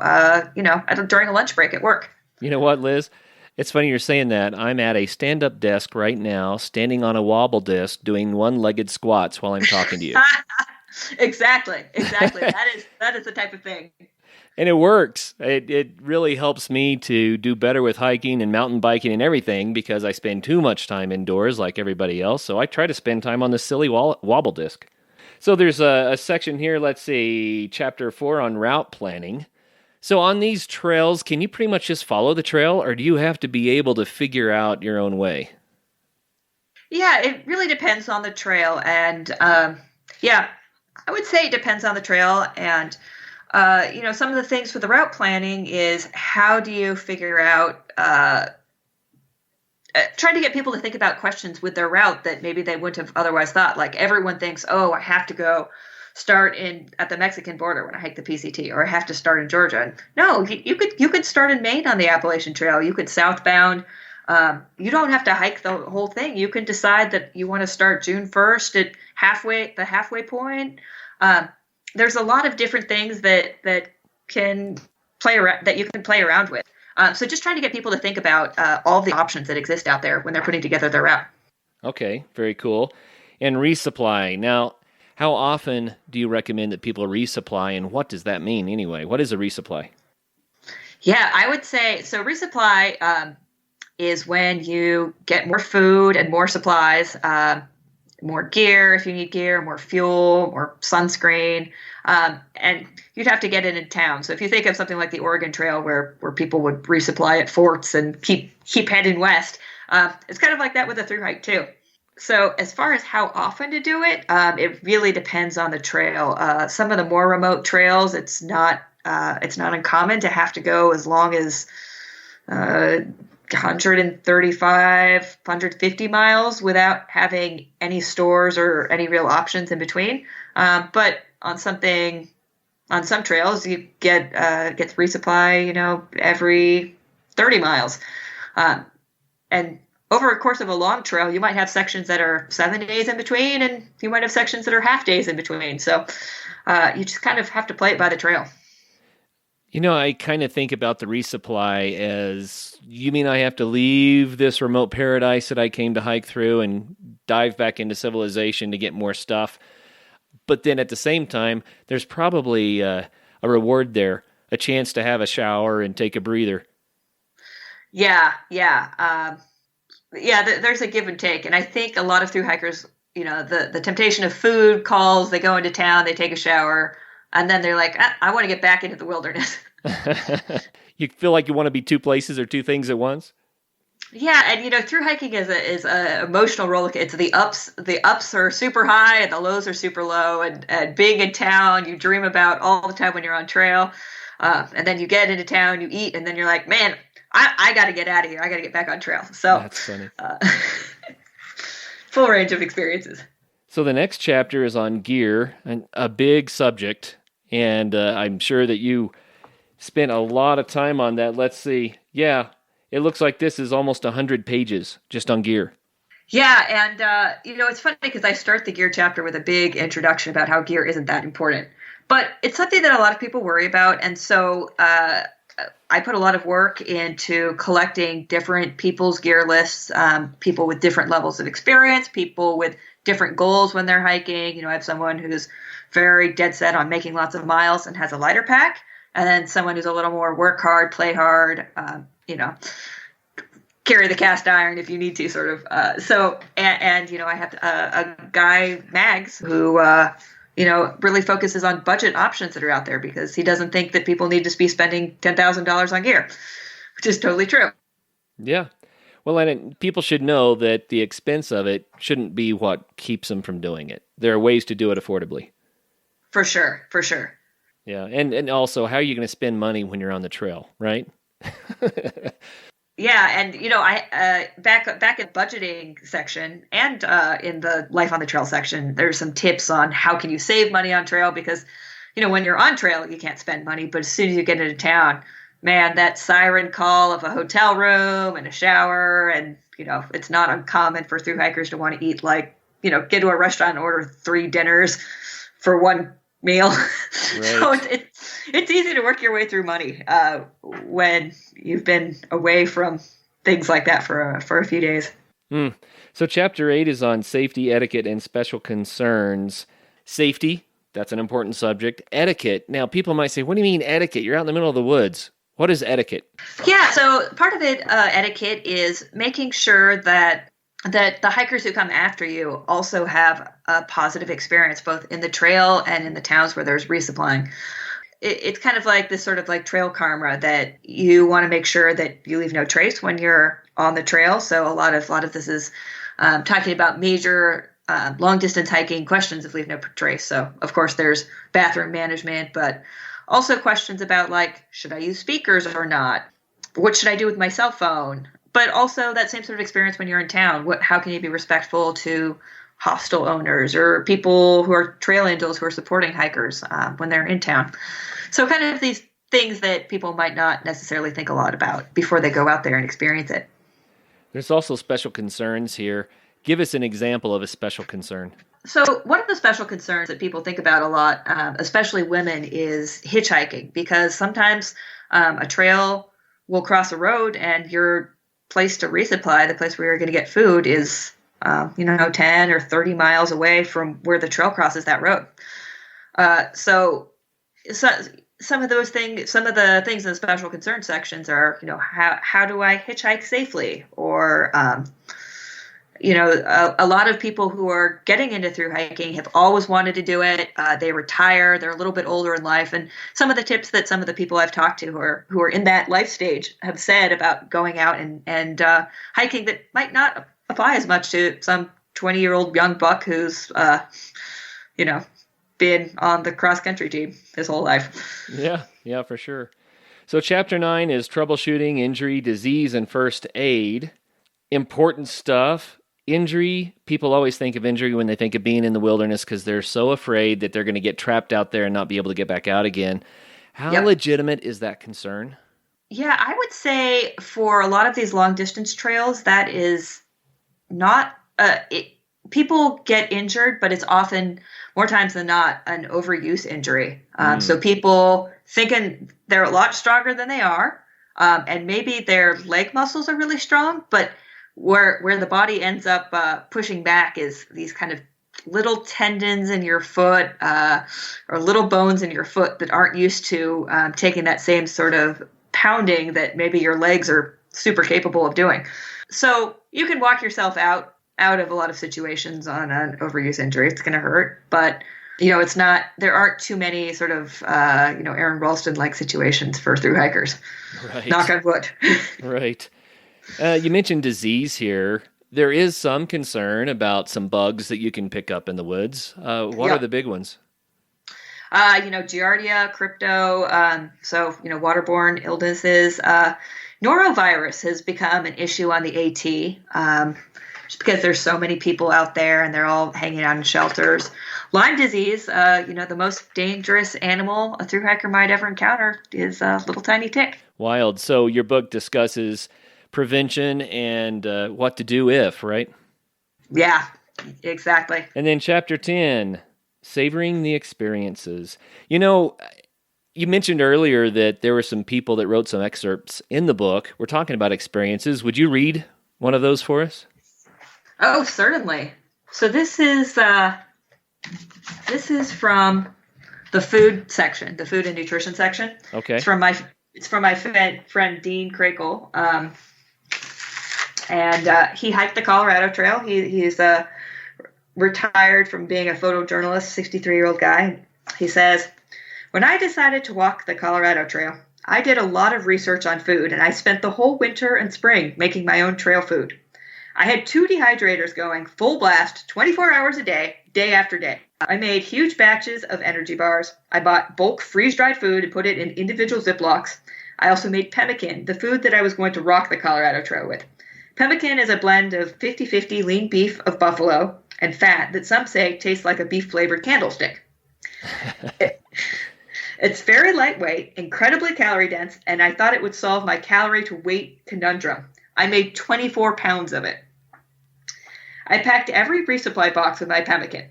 S3: during a lunch break at work.
S5: You know what, Liz? It's funny you're saying that. I'm at a stand-up desk right now, standing on a wobble disc, doing one-legged squats while I'm talking to you.
S3: Exactly. That is the type of thing.
S5: And it works. It really helps me to do better with hiking and mountain biking and everything because I spend too much time indoors like everybody else. So I try to spend time on this silly wobble disc. So there's a section here, let's see, chapter 4 on route planning. So on these trails, can you pretty much just follow the trail, or do you have to be able to figure out your own way?
S3: Yeah, it really depends on the trail. And I would say it depends on the trail. And some of the things with the route planning is how do you figure out, trying to get people to think about questions with their route that maybe they wouldn't have otherwise thought. Like everyone thinks, oh, I have to go start at the Mexican border when I hike the PCT, or I have to start in Georgia. And no, you could start in Maine on the Appalachian Trail. You could southbound. You don't have to hike the whole thing. You can decide that you want to start June 1st at the halfway point. There's a lot of different things that can play around, that you can play around with. So just trying to get people to think about all the options that exist out there when they're putting together their route.
S5: Okay, very cool. And resupply. Now, how often do you recommend that people resupply, and what does that mean anyway? What is a resupply?
S3: Yeah, I would say, so resupply is when you get more food and more supplies, more gear if you need gear, more fuel, more sunscreen, and you'd have to get it in town. So if you think of something like the Oregon Trail where people would resupply at forts and keep heading west, it's kind of like that with the thru-hike too. So as far as how often to do it, it really depends on the trail. Some of the more remote trails, it's not it's not uncommon to have to go as long as 135, 150 miles without having any stores or any real options in between. But on some trails, you get resupply, every 30 miles. And over a course of a long trail, you might have sections that are 7 days in between, and you might have sections that are half days in between. So you just kind of have to play it by the trail.
S5: I kind of think about the resupply as, you mean I have to leave this remote paradise that I came to hike through and dive back into civilization to get more stuff? But then at the same time, there's probably a reward there, a chance to have a shower and take a breather.
S3: Yeah. There's a give and take. And I think a lot of thru-hikers, the temptation of food calls, they go into town, they take a shower, and then they're like, I want to get back into the wilderness.
S5: You feel like you want to be two places or two things at once?
S3: Yeah, and thru-hiking is a emotional roller coaster. It's the ups are super high and the lows are super low. And being in town, you dream about all the time when you're on trail. And then you get into town, you eat, and then you're like, man, I got to get out of here. I got to get back on trail. So
S5: that's funny.
S3: Full range of experiences.
S5: So the next chapter is on gear, and a big subject. And I'm sure that you spent a lot of time on that. Let's see. Yeah, it looks like this is almost 100 pages just on gear. Yeah,
S3: and it's funny because I start the gear chapter with a big introduction about how gear isn't that important. But it's something that a lot of people worry about, and so I put a lot of work into collecting different people's gear lists, people with different levels of experience, people with different goals when they're hiking. I have someone who's very dead set on making lots of miles and has a lighter pack, and then someone who's a little more work hard, play hard, carry the cast iron if you need to, sort of. I have a guy, Mags, who really focuses on budget options that are out there because he doesn't think that people need to be spending $10,000 on gear, which is totally true.
S5: Yeah. Well, and people should know that the expense of it shouldn't be what keeps them from doing it. There are ways to do it affordably. For sure. Yeah, and also, how are you going to spend money when you're on the trail, right?
S3: Yeah, and I back at budgeting section and in the Life on the Trail section, there's some tips on how can you save money on trail because when you're on trail you can't spend money, but as soon as you get into town, man, that siren call of a hotel room and a shower, and it's not uncommon for thru-hikers to want to eat get to a restaurant and order 3 dinners for one meal. Right. So it's easy to work your way through money when you've been away from things like that for a few days.
S5: So chapter 8 is on safety, etiquette, and special concerns. Safety, that's an important subject. Etiquette. Now, people might say, what do you mean etiquette? You're out in the middle of the woods. What is etiquette?
S3: Yeah, so part of it, etiquette, is making sure that the hikers who come after you also have a positive experience, both in the trail and in the towns where there's resupplying. It's kind of like this sort of like trail karma that you want to make sure that you leave no trace when you're on the trail. So a lot of this is talking about major long distance hiking questions of leave no trace. So of course there's bathroom management, but also questions about should I use speakers or not? What should I do with my cell phone? But also that same sort of experience when you're in town. How can you be respectful to hostel owners or people who are trail angels who are supporting hikers when they're in town? So kind of these things that people might not necessarily think a lot about before they go out there and experience it.
S5: There's also special concerns here. Give us an example of a special concern.
S3: So one of the special concerns that people think about a lot, especially women, is hitchhiking, because sometimes a trail will cross a road and your place to resupply, the place where you're going to get food, is 10 or 30 miles away from where the trail crosses that road. So some of those things, some of the things in the special concern sections are, how do I hitchhike safely? Or, a lot of people who are getting into thru-hiking have always wanted to do it. They retire, they're a little bit older in life. And some of the tips that some of the people I've talked to who are in that life stage have said about going out and hiking that might not apply as much to some 20-year-old young buck who's, been been on the cross-country team his whole life.
S5: Yeah, for sure. So chapter 9 is troubleshooting injury, disease, and first aid. Important stuff. Injury, people always think of injury when they think of being in the wilderness because they're so afraid that they're going to get trapped out there and not be able to get back out again. How legitimate is that concern?
S3: Yeah, I would say for a lot of these long-distance trails, that is not... people get injured, but it's often, more times than not, an overuse injury. So people thinking they're a lot stronger than they are, and maybe their leg muscles are really strong, but where the body ends up pushing back is these kind of little tendons in your foot or little bones in your foot that aren't used to taking that same sort of pounding that maybe your legs are super capable of doing. So you can walk yourself out of a lot of situations on an overuse injury. It's going to hurt, but it's not, there aren't too many sort of, Aaron Ralston-like situations for through hikers.
S5: Right.
S3: Knock on wood.
S5: Right. You mentioned disease here. There is some concern about some bugs that you can pick up in the woods. What are the big ones?
S3: Giardia, crypto, waterborne illnesses. Norovirus has become an issue on the AT, just because there's so many people out there and they're all hanging out in shelters. Lyme disease, the most dangerous animal a thru hiker might ever encounter is a little tiny tick.
S5: Wild. So your book discusses prevention and what to do if, right?
S3: Yeah, exactly.
S5: And then chapter 10, savoring the experiences. You mentioned earlier that there were some people that wrote some excerpts in the book. We're talking about experiences. Would you read one of those for us?
S3: Oh, certainly. So this is from the food section, the food and nutrition section.
S5: Okay.
S3: It's from my friend Dean Krakel. And he hiked the Colorado Trail. He's retired from being a photojournalist, 63-year-old guy. He says, "When I decided to walk the Colorado Trail, I did a lot of research on food, and I spent the whole winter and spring making my own trail food. I had 2 dehydrators going full blast 24 hours a day, day after day. I made huge batches of energy bars. I bought bulk freeze-dried food and put it in individual Ziplocs. I also made pemmican, the food that I was going to rock the Colorado Trail with. Pemmican is a blend of 50-50 lean beef of buffalo and fat that some say tastes like a beef-flavored candlestick. It's very lightweight, incredibly calorie-dense, and I thought it would solve my calorie-to-weight conundrum. I made 24 pounds of it. I packed every resupply box with my pemmican.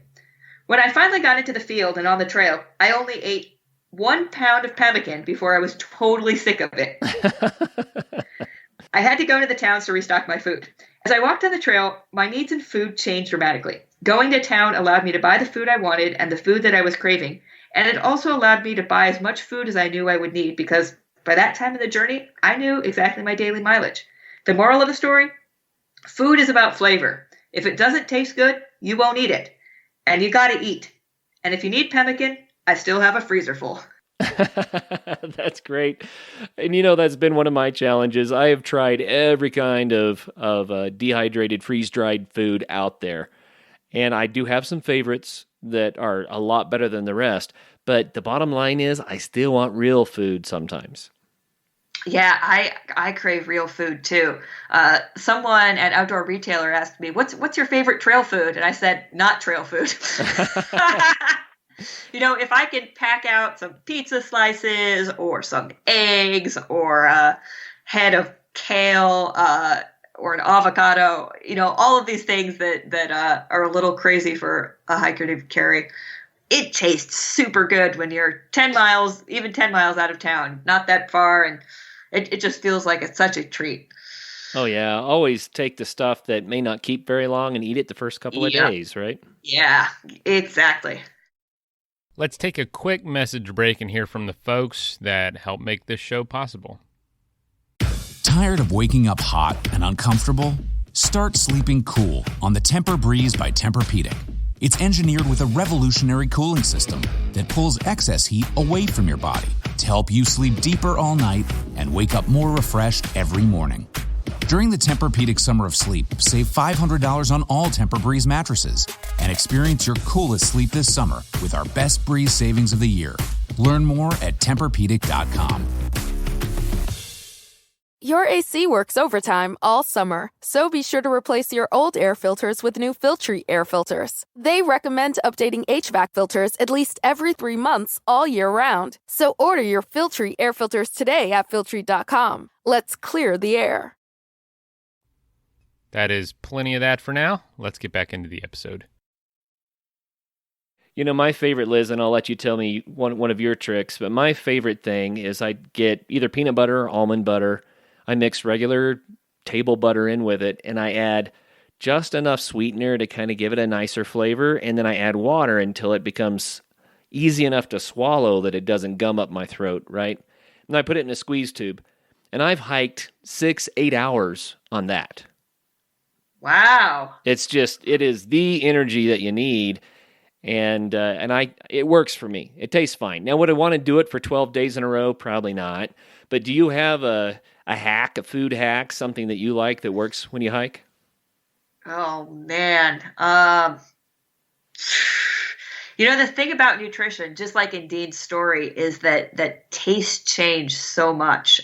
S3: When I finally got into the field and on the trail, I only ate 1 pound of pemmican before I was totally sick of it. I had to go to the towns to restock my food. As I walked on the trail, my needs in food changed dramatically. Going to town allowed me to buy the food I wanted and the food that I was craving, and it also allowed me to buy as much food as I knew I would need because by that time of the journey, I knew exactly my daily mileage. The moral of the story? Food is about flavor. If it doesn't taste good, you won't eat it. And you gotta eat. And if you need pemmican, I still have a freezer full."
S5: That's great. And that's been one of my challenges. I have tried every kind of dehydrated, freeze-dried food out there. And I do have some favorites that are a lot better than the rest. But the bottom line is I still want real food sometimes.
S3: Yeah, I crave real food too. Someone at Outdoor Retailer asked me, what's your favorite trail food? And I said, not trail food. If I can pack out some pizza slices or some eggs or a head of kale or an avocado, all of these things that are a little crazy for a hiker to carry. It tastes super good when you're 10 miles out of town, not that far, and it just feels like it's such a treat.
S5: Oh, yeah. Always take the stuff that may not keep very long and eat it the first couple of days, right?
S3: Yeah, exactly.
S4: Let's take a quick message break and hear from the folks that help make this show possible.
S6: Tired of waking up hot and uncomfortable? Start sleeping cool on the Tempur-Breeze by Tempur-Pedic. It's engineered with a revolutionary cooling system that pulls excess heat away from your body to help you sleep deeper all night and wake up more refreshed every morning. During the Tempur-Pedic Summer of Sleep, save $500 on all Tempur-Breeze mattresses and experience your coolest sleep this summer with our best breeze savings of the year. Learn more at TempurPedic.com.
S2: Your AC works overtime all summer, so be sure to replace your old air filters with new Filtry air filters. They recommend updating HVAC filters at least every 3 months all year round. So order your Filtry air filters today at Filtry.com. Let's clear the air.
S4: That is plenty of that for now. Let's get back into the episode.
S5: You know, my favorite, Liz, and I'll let you tell me one of your tricks, but my favorite thing is I get either peanut butter or almond butter. I mix regular table butter in with it, and I add just enough sweetener to kind of give it a nicer flavor, and then I add water until it becomes easy enough to swallow that it doesn't gum up my throat, right? And I put it in a squeeze tube, and I've hiked 6-8 hours on that.
S3: Wow.
S5: It is the energy that you need, and it works for me. It tastes fine. Now, would I want to do it for 12 days in a row? Probably not. But do you have a hack, a food hack, something that you like that works when you hike?
S3: Oh, man. The thing about nutrition, just like in Dean's story, is that tastes change so much.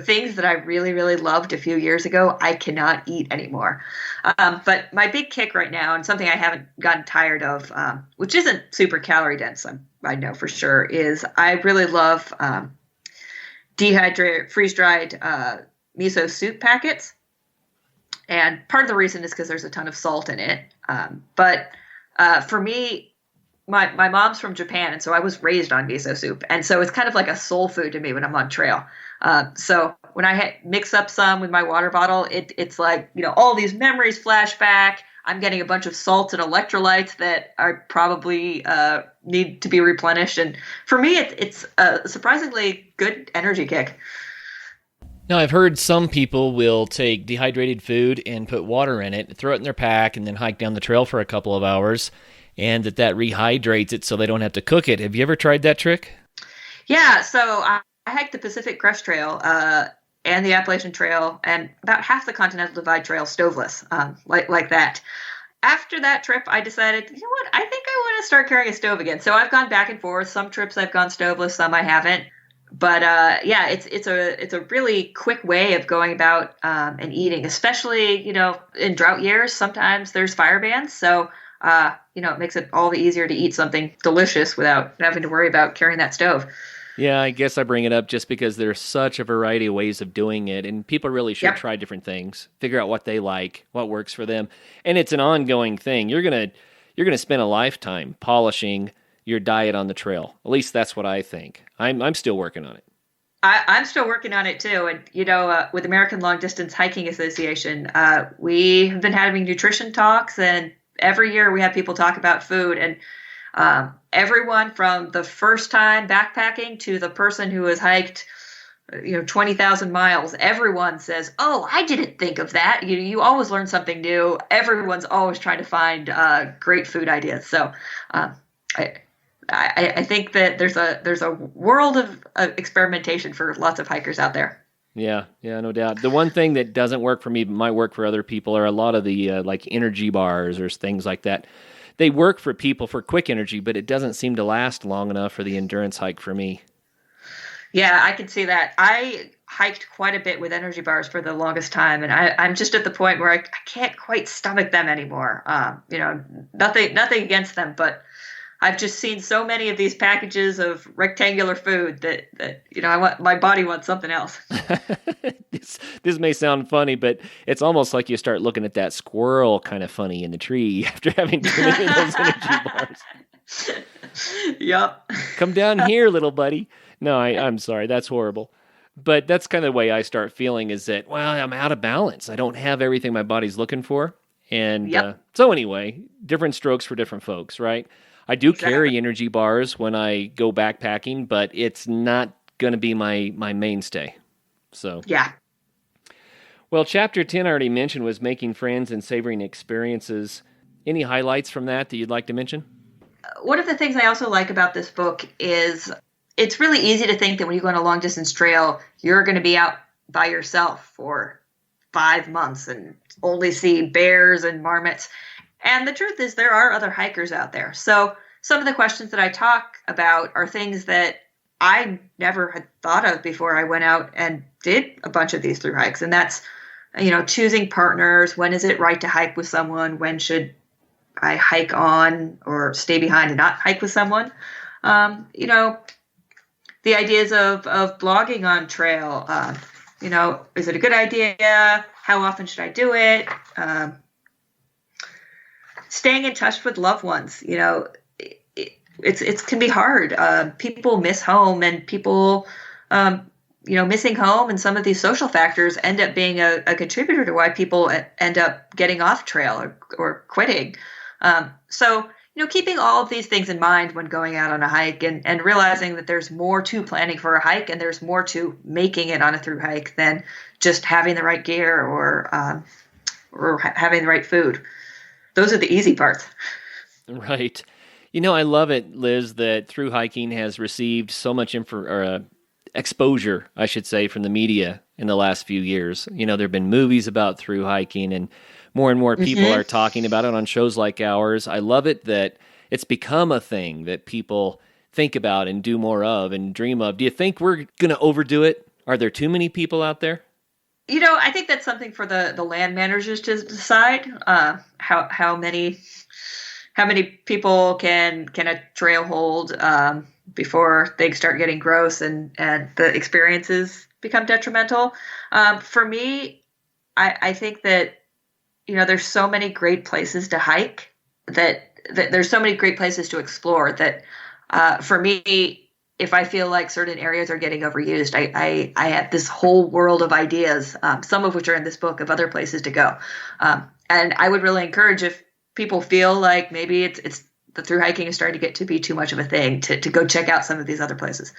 S3: Things that I really, really loved a few years ago, I cannot eat anymore. But my big kick right now, and something I haven't gotten tired of, which isn't super calorie dense, I know for sure, is I really love dehydrated, freeze-dried miso soup packets. And part of the reason is because there's a ton of salt in it. But for me, my mom's from Japan, and so I was raised on miso soup. And so it's kind of like a soul food to me when I'm on trail. So when I mix up some with my water bottle, it's like, all these memories flash back. I'm getting a bunch of salts and electrolytes that are probably need to be replenished. And for me, it's a surprisingly good energy kick.
S5: Now, I've heard some people will take dehydrated food and put water in it, throw it in their pack, and then hike down the trail for a couple of hours, and that rehydrates it so they don't have to cook it. Have you ever tried that trick?
S3: Yeah, so I hiked the Pacific Crest Trail and the Appalachian Trail and about half the Continental Divide Trail stoveless, like that. After that trip, I decided, you know what, I think I want to start carrying a stove again. So I've gone back and forth. Some trips I've gone stoveless, some I haven't. But it's a really quick way of going about and eating, especially, in drought years. Sometimes there's fire bans. So, it makes it all the easier to eat something delicious without having to worry about carrying that stove.
S5: Yeah, I guess I bring it up just because there's such a variety of ways of doing it, and people really should try different things, figure out what they like, what works for them, and it's an ongoing thing. You're gonna spend a lifetime polishing your diet on the trail. At least that's what I think. I'm still working on it.
S3: I'm still working on it too, and with American Long Distance Hiking Association, we have been having nutrition talks, and every year we have people talk about food, and everyone from the first time backpacking to the person who has hiked 20,000 miles, everyone says, oh, I didn't think of that. You always learn something new. Everyone's always trying to find great food ideas. So I think that there's a world of experimentation for lots of hikers out there.
S5: Yeah, no doubt. The one thing that doesn't work for me but might work for other people are a lot of the like energy bars or things like that. They work for people for quick energy, but it doesn't seem to last long enough for the endurance hike for me.
S3: Yeah, I can see that. I hiked quite a bit with energy bars for the longest time, and I'm just at the point where I can't quite stomach them anymore. Nothing against them, but I've just seen so many of these packages of rectangular food that my body wants something else.
S5: This may sound funny, but it's almost like you start looking at that squirrel kind of funny in the tree after having too many of those energy bars.
S3: Yep.
S5: Come down here, little buddy. No, I'm sorry. That's horrible. But that's kind of the way I start feeling is that, well, I'm out of balance. I don't have everything my body's looking for. And so anyway, different strokes for different folks, right? I do carry energy bars when I go backpacking, but it's not going to be my mainstay. So
S3: yeah.
S5: Well, Chapter 10 I already mentioned was making friends and savoring experiences. Any highlights from that you'd like to mention?
S3: One of the things I also like about this book is it's really easy to think that when you go on a long distance trail, you're going to be out by yourself for 5 months and only see bears and marmots. And the truth is there are other hikers out there. So some of the questions that I talk about are things that I never had thought of before I went out and did a bunch of these through hikes. And that's, choosing partners. When is it right to hike with someone? When should I hike on or stay behind and not hike with someone? The ideas of blogging on trail. Is it a good idea? How often should I do it? Staying in touch with loved ones. It can be hard. People miss home, and people, missing home and some of these social factors end up being a contributor to why people end up getting off trail or quitting. So keeping all of these things in mind when going out on a hike and realizing that there's more to planning for a hike and there's more to making it on a through hike than just having the right gear or having the right food. Those are the easy parts.
S5: Right. I love it, Liz, that through hiking has received so much exposure, I should say, from the media in the last few years. There have been movies about through hiking, and more people are talking about it on shows like ours. I love it that it's become a thing that people think about and do more of and dream of. Do you think we're going to overdo it? Are there too many people out there?
S3: I think that's something for the land managers to decide. How many people can a trail hold before things start getting gross and the experiences become detrimental. For me, I think that there's so many great places to hike that there's so many great places to explore that for me, if I feel like certain areas are getting overused, I have this whole world of ideas, some of which are in this book, of other places to go. And I would really encourage, if people feel like maybe it's the through hiking is starting to get to be too much of a thing, to go check out some of these other places.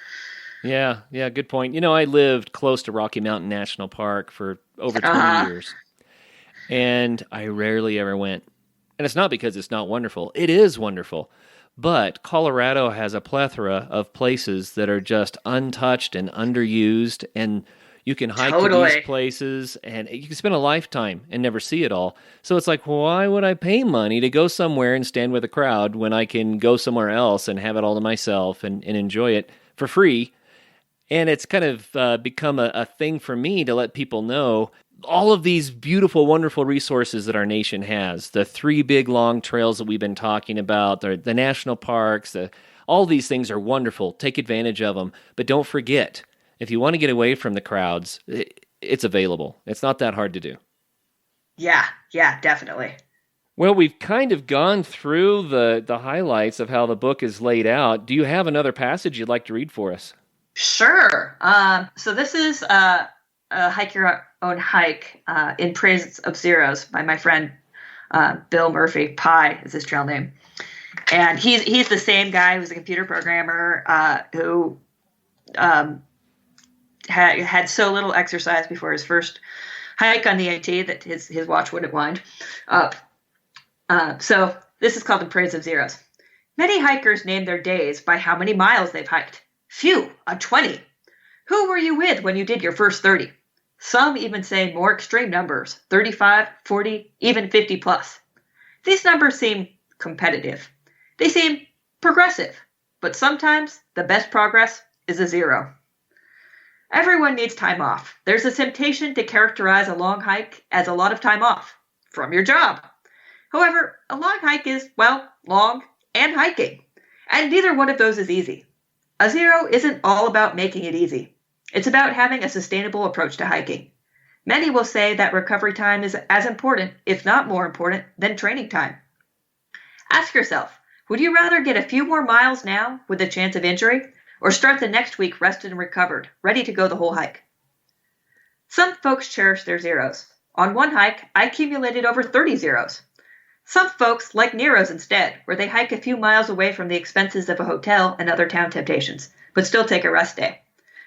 S3: Yeah,
S5: good point. I lived close to Rocky Mountain National Park for over 20 years. And I rarely ever went. And it's not because it's not wonderful. It is wonderful. But Colorado has a plethora of places that are just untouched and underused. And you can hike to these places and you can spend a lifetime and never see it all. So it's like, why would I pay money to go somewhere and stand with a crowd when I can go somewhere else and have it all to myself and enjoy it for free? And it's kind of become a thing for me to let people know all of these beautiful, wonderful resources that our nation has. The 3 big, long trails that we've been talking about, the national parks, all these things are wonderful. Take advantage of them. But don't forget, if you want to get away from the crowds, it's available. It's not that hard to do. Yeah, definitely. Well, we've kind of gone through the highlights of how the book is laid out. Do you have another passage you'd like to read for us?
S3: Sure. So this is Hike Your Own Hike in Praise of Zeros by my friend Bill Murphy. Pi is his trail name. And he's the same guy who's a computer programmer who had so little exercise before his first hike on the AT that his watch wouldn't wind. So this is called In Praise of Zeros. Many hikers name their days by how many miles they've hiked. Phew, a 20. Who were you with when you did your first 30? Some even say more extreme numbers, 35, 40, even 50 plus. These numbers seem competitive. They seem progressive, but sometimes the best progress is a 0. Everyone needs time off. There's a temptation to characterize a long hike as a lot of time off from your job. However, a long hike is, long and hiking, and neither one of those is easy. A 0 isn't all about making it easy. It's about having a sustainable approach to hiking. Many will say that recovery time is as important, if not more important, than training time. Ask yourself, would you rather get a few more miles now with a chance of injury, or start the next week rested and recovered, ready to go the whole hike? Some folks cherish their zeros. On one hike, I accumulated over 30 zeros. Some folks like Nero's instead, where they hike a few miles away from the expenses of a hotel and other town temptations, but still take a rest day.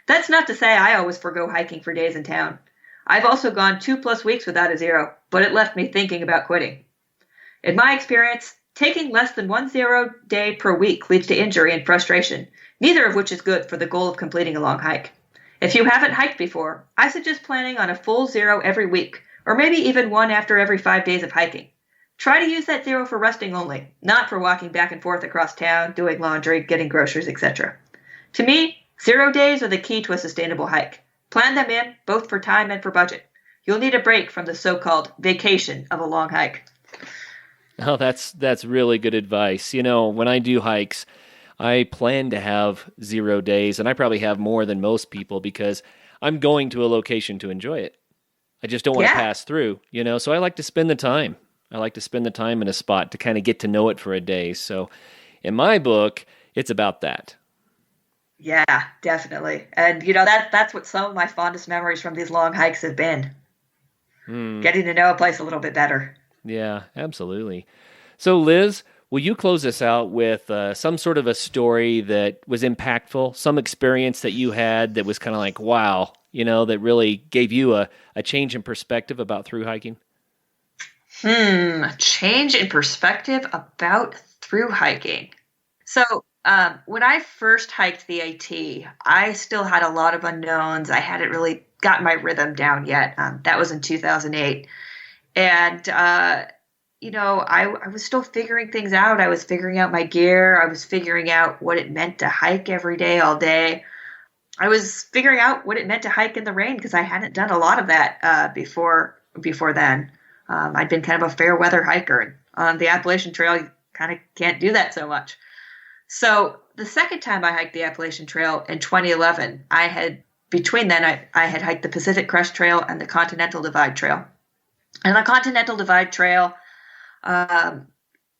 S3: That's not to say I always forgo hiking for days in town. I've also gone 2+ weeks without a 0, but it left me thinking about quitting. In my experience, taking less than 1 0 day per week leads to injury and frustration, neither of which is good for the goal of completing a long hike. If you haven't hiked before, I suggest planning on a full 0 every week, or maybe even one after every 5 days of hiking. Try to use that 0 for resting only, not for walking back and forth across town, doing laundry, getting groceries, etc. To me, 0 days are the key to a sustainable hike. Plan them in, both for time and for budget. You'll need a break from the so-called vacation of a long hike.
S5: Oh, that's really good advice. When I do hikes, I plan to have 0 days, and I probably have more than most people because I'm going to a location to enjoy it. I just don't want to pass through, so I like to spend the time. I like to spend the time in a spot to kind of get to know it for a day. So in my book, it's about that.
S3: Yeah, definitely. And, that's what some of my fondest memories from these long hikes have been. Getting to know a place a little bit better.
S5: Yeah, absolutely. So, Liz, will you close us out with some sort of a story that was impactful, some experience that you had that was kind of like, wow, that really gave you a change in perspective about through hiking?
S3: Change in perspective about through hiking. So, when I first hiked the AT, I still had a lot of unknowns. I hadn't really gotten my rhythm down yet. That was in 2008. And, I was still figuring things out. I was figuring out my gear. I was figuring out what it meant to hike every day, all day. I was figuring out what it meant to hike in the rain because I hadn't done a lot of that before then. I'd been kind of a fair weather hiker. And on the Appalachian Trail, you kind of can't do that so much. So the second time I hiked the Appalachian Trail in 2011, I had hiked the Pacific Crest Trail and the Continental Divide Trail. And the Continental Divide Trail, I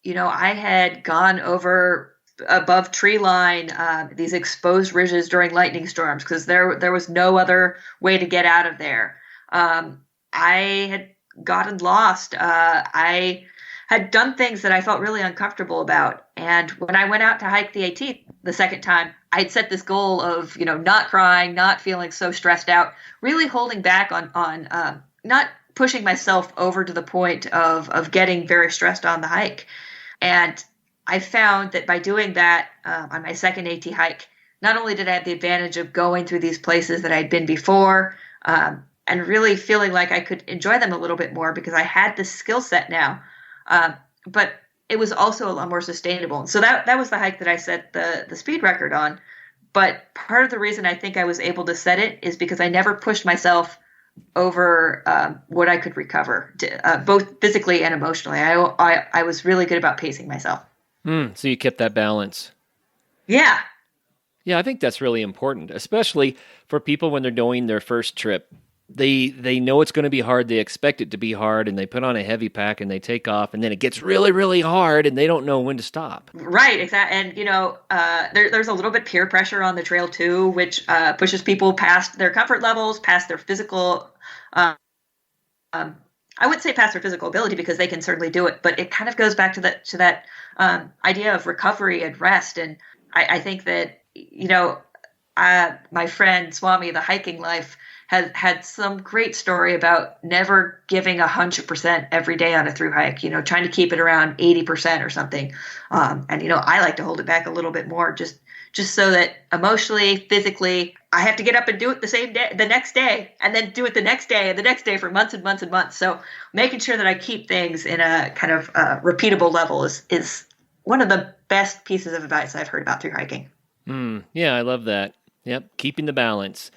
S3: had gone over above tree line, these exposed ridges during lightning storms because there was no other way to get out of there. I had gotten lost. I had done things that I felt really uncomfortable about. And when I went out to hike the AT the second time, I'd set this goal of, not crying, not feeling so stressed out, really holding back on not pushing myself over to the point of getting very stressed on the hike. And I found that by doing that on my second AT hike, not only did I have the advantage of going through these places that I'd been before, and really feeling like I could enjoy them a little bit more because I had this skill set now. But it was also a lot more sustainable. So that was the hike that I set the speed record on. But part of the reason I think I was able to set it is because I never pushed myself over what I could recover, both physically and emotionally. I was really good about pacing myself.
S5: So you kept that balance.
S3: Yeah.
S5: Yeah, I think that's really important, especially for people when they're doing their first trip. They know it's going to be hard. They expect it to be hard, and they put on a heavy pack, and they take off, and then it gets really, really hard, and they don't know when to stop.
S3: Right, exactly. And, there's a little bit peer pressure on the trail, too, which pushes people past their comfort levels, past their physical I wouldn't say past their physical ability because they can certainly do it, but it kind of goes back to that idea of recovery and rest. And I think that, my friend Swami, the hiking life, had some great story about never giving 100% every day on a through hike, trying to keep it around 80% or something. And, I like to hold it back a little bit more just so that emotionally, physically, I have to get up and do it the next day, and then do it the next day and the next day for months and months and months. So making sure that I keep things in a kind of repeatable level is one of the best pieces of advice I've heard about through hiking.
S5: Yeah, I love that. Yep, keeping the balance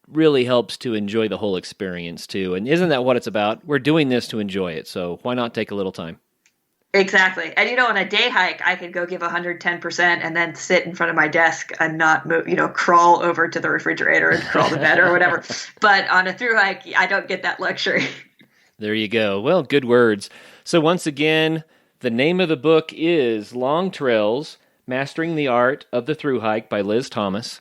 S5: really helps to enjoy the whole experience too. And isn't that what it's about? We're doing this to enjoy it, so why not take a little time?
S3: Exactly. And, on a day hike, I could go give 110% and then sit in front of my desk and not move, crawl over to the refrigerator and crawl to bed or whatever. But on a through hike, I don't get that luxury.
S5: There you go. Well, good words. So once again, the name of the book is Long Trails, Mastering the Art of the Thru Hike by Liz Thomas.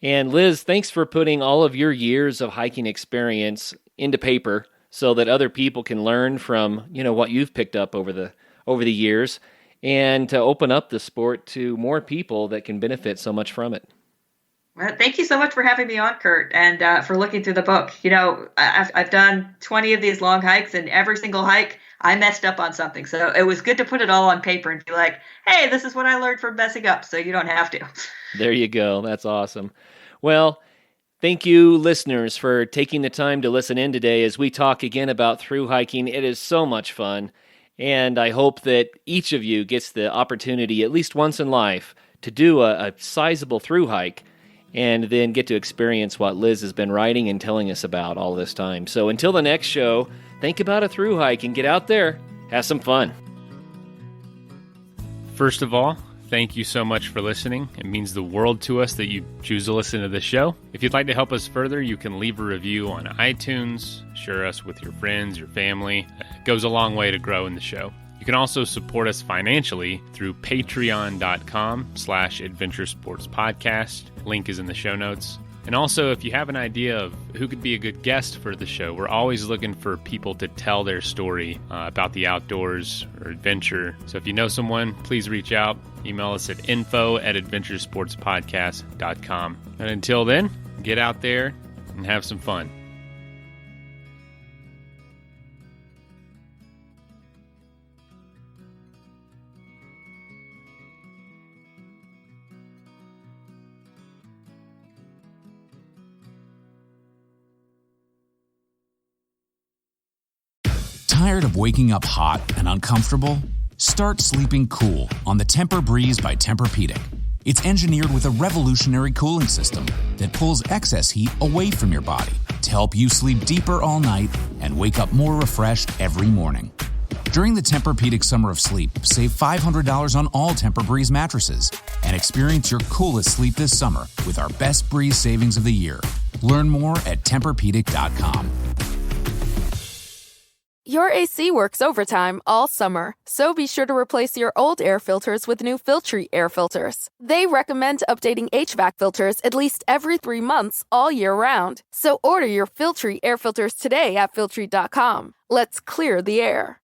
S5: And Liz, thanks for putting all of your years of hiking experience into paper so that other people can learn from, what you've picked up over the years, and to open up the sport to more people that can benefit so much from it.
S3: Well, thank you so much for having me on, Kurt, and for looking through the book. I've done 20 of these long hikes, and every single hike, I messed up on something. So it was good to put it all on paper and be like, hey, this is what I learned from messing up, so you don't have to.
S5: There you go. That's awesome. Well, Thank you, listeners, for taking the time to listen in today as we talk again about thru-hiking. It is so much fun, and I hope that each of you gets the opportunity, at least once in life, to do a sizable thru-hike and then get to experience what Liz has been writing and telling us about all this time. So until the next show, think about a thru-hike and get out there. Have some fun.
S4: First of all, thank you so much for listening. It means the world to us that you choose to listen to this show. If you'd like to help us further, you can leave a review on iTunes, share us with your friends, your family. It goes a long way to grow in the show. You can also support us financially through patreon.com/adventuresportspodcast. Link is in the show notes. And also, if you have an idea of who could be a good guest for the show, we're always looking for people to tell their story about the outdoors or adventure. So if you know someone, please reach out. Email us at info@adventuresportspodcast.com. And until then, get out there and have some fun.
S6: Tired of waking up hot and uncomfortable? Start sleeping cool on the Tempur-Breeze by Tempur-Pedic. It's engineered with a revolutionary cooling system that pulls excess heat away from your body to help you sleep deeper all night and wake up more refreshed every morning. During the Tempur-Pedic Summer of Sleep, save $500 on all Tempur-Breeze mattresses and experience your coolest sleep this summer with our best breeze savings of the year. Learn more at TempurPedic.com.
S2: Your AC works overtime all summer, so be sure to replace your old air filters with new Filtry air filters. They recommend updating HVAC filters at least every 3 months all year round. So order your Filtry air filters today at Filtry.com. Let's clear the air.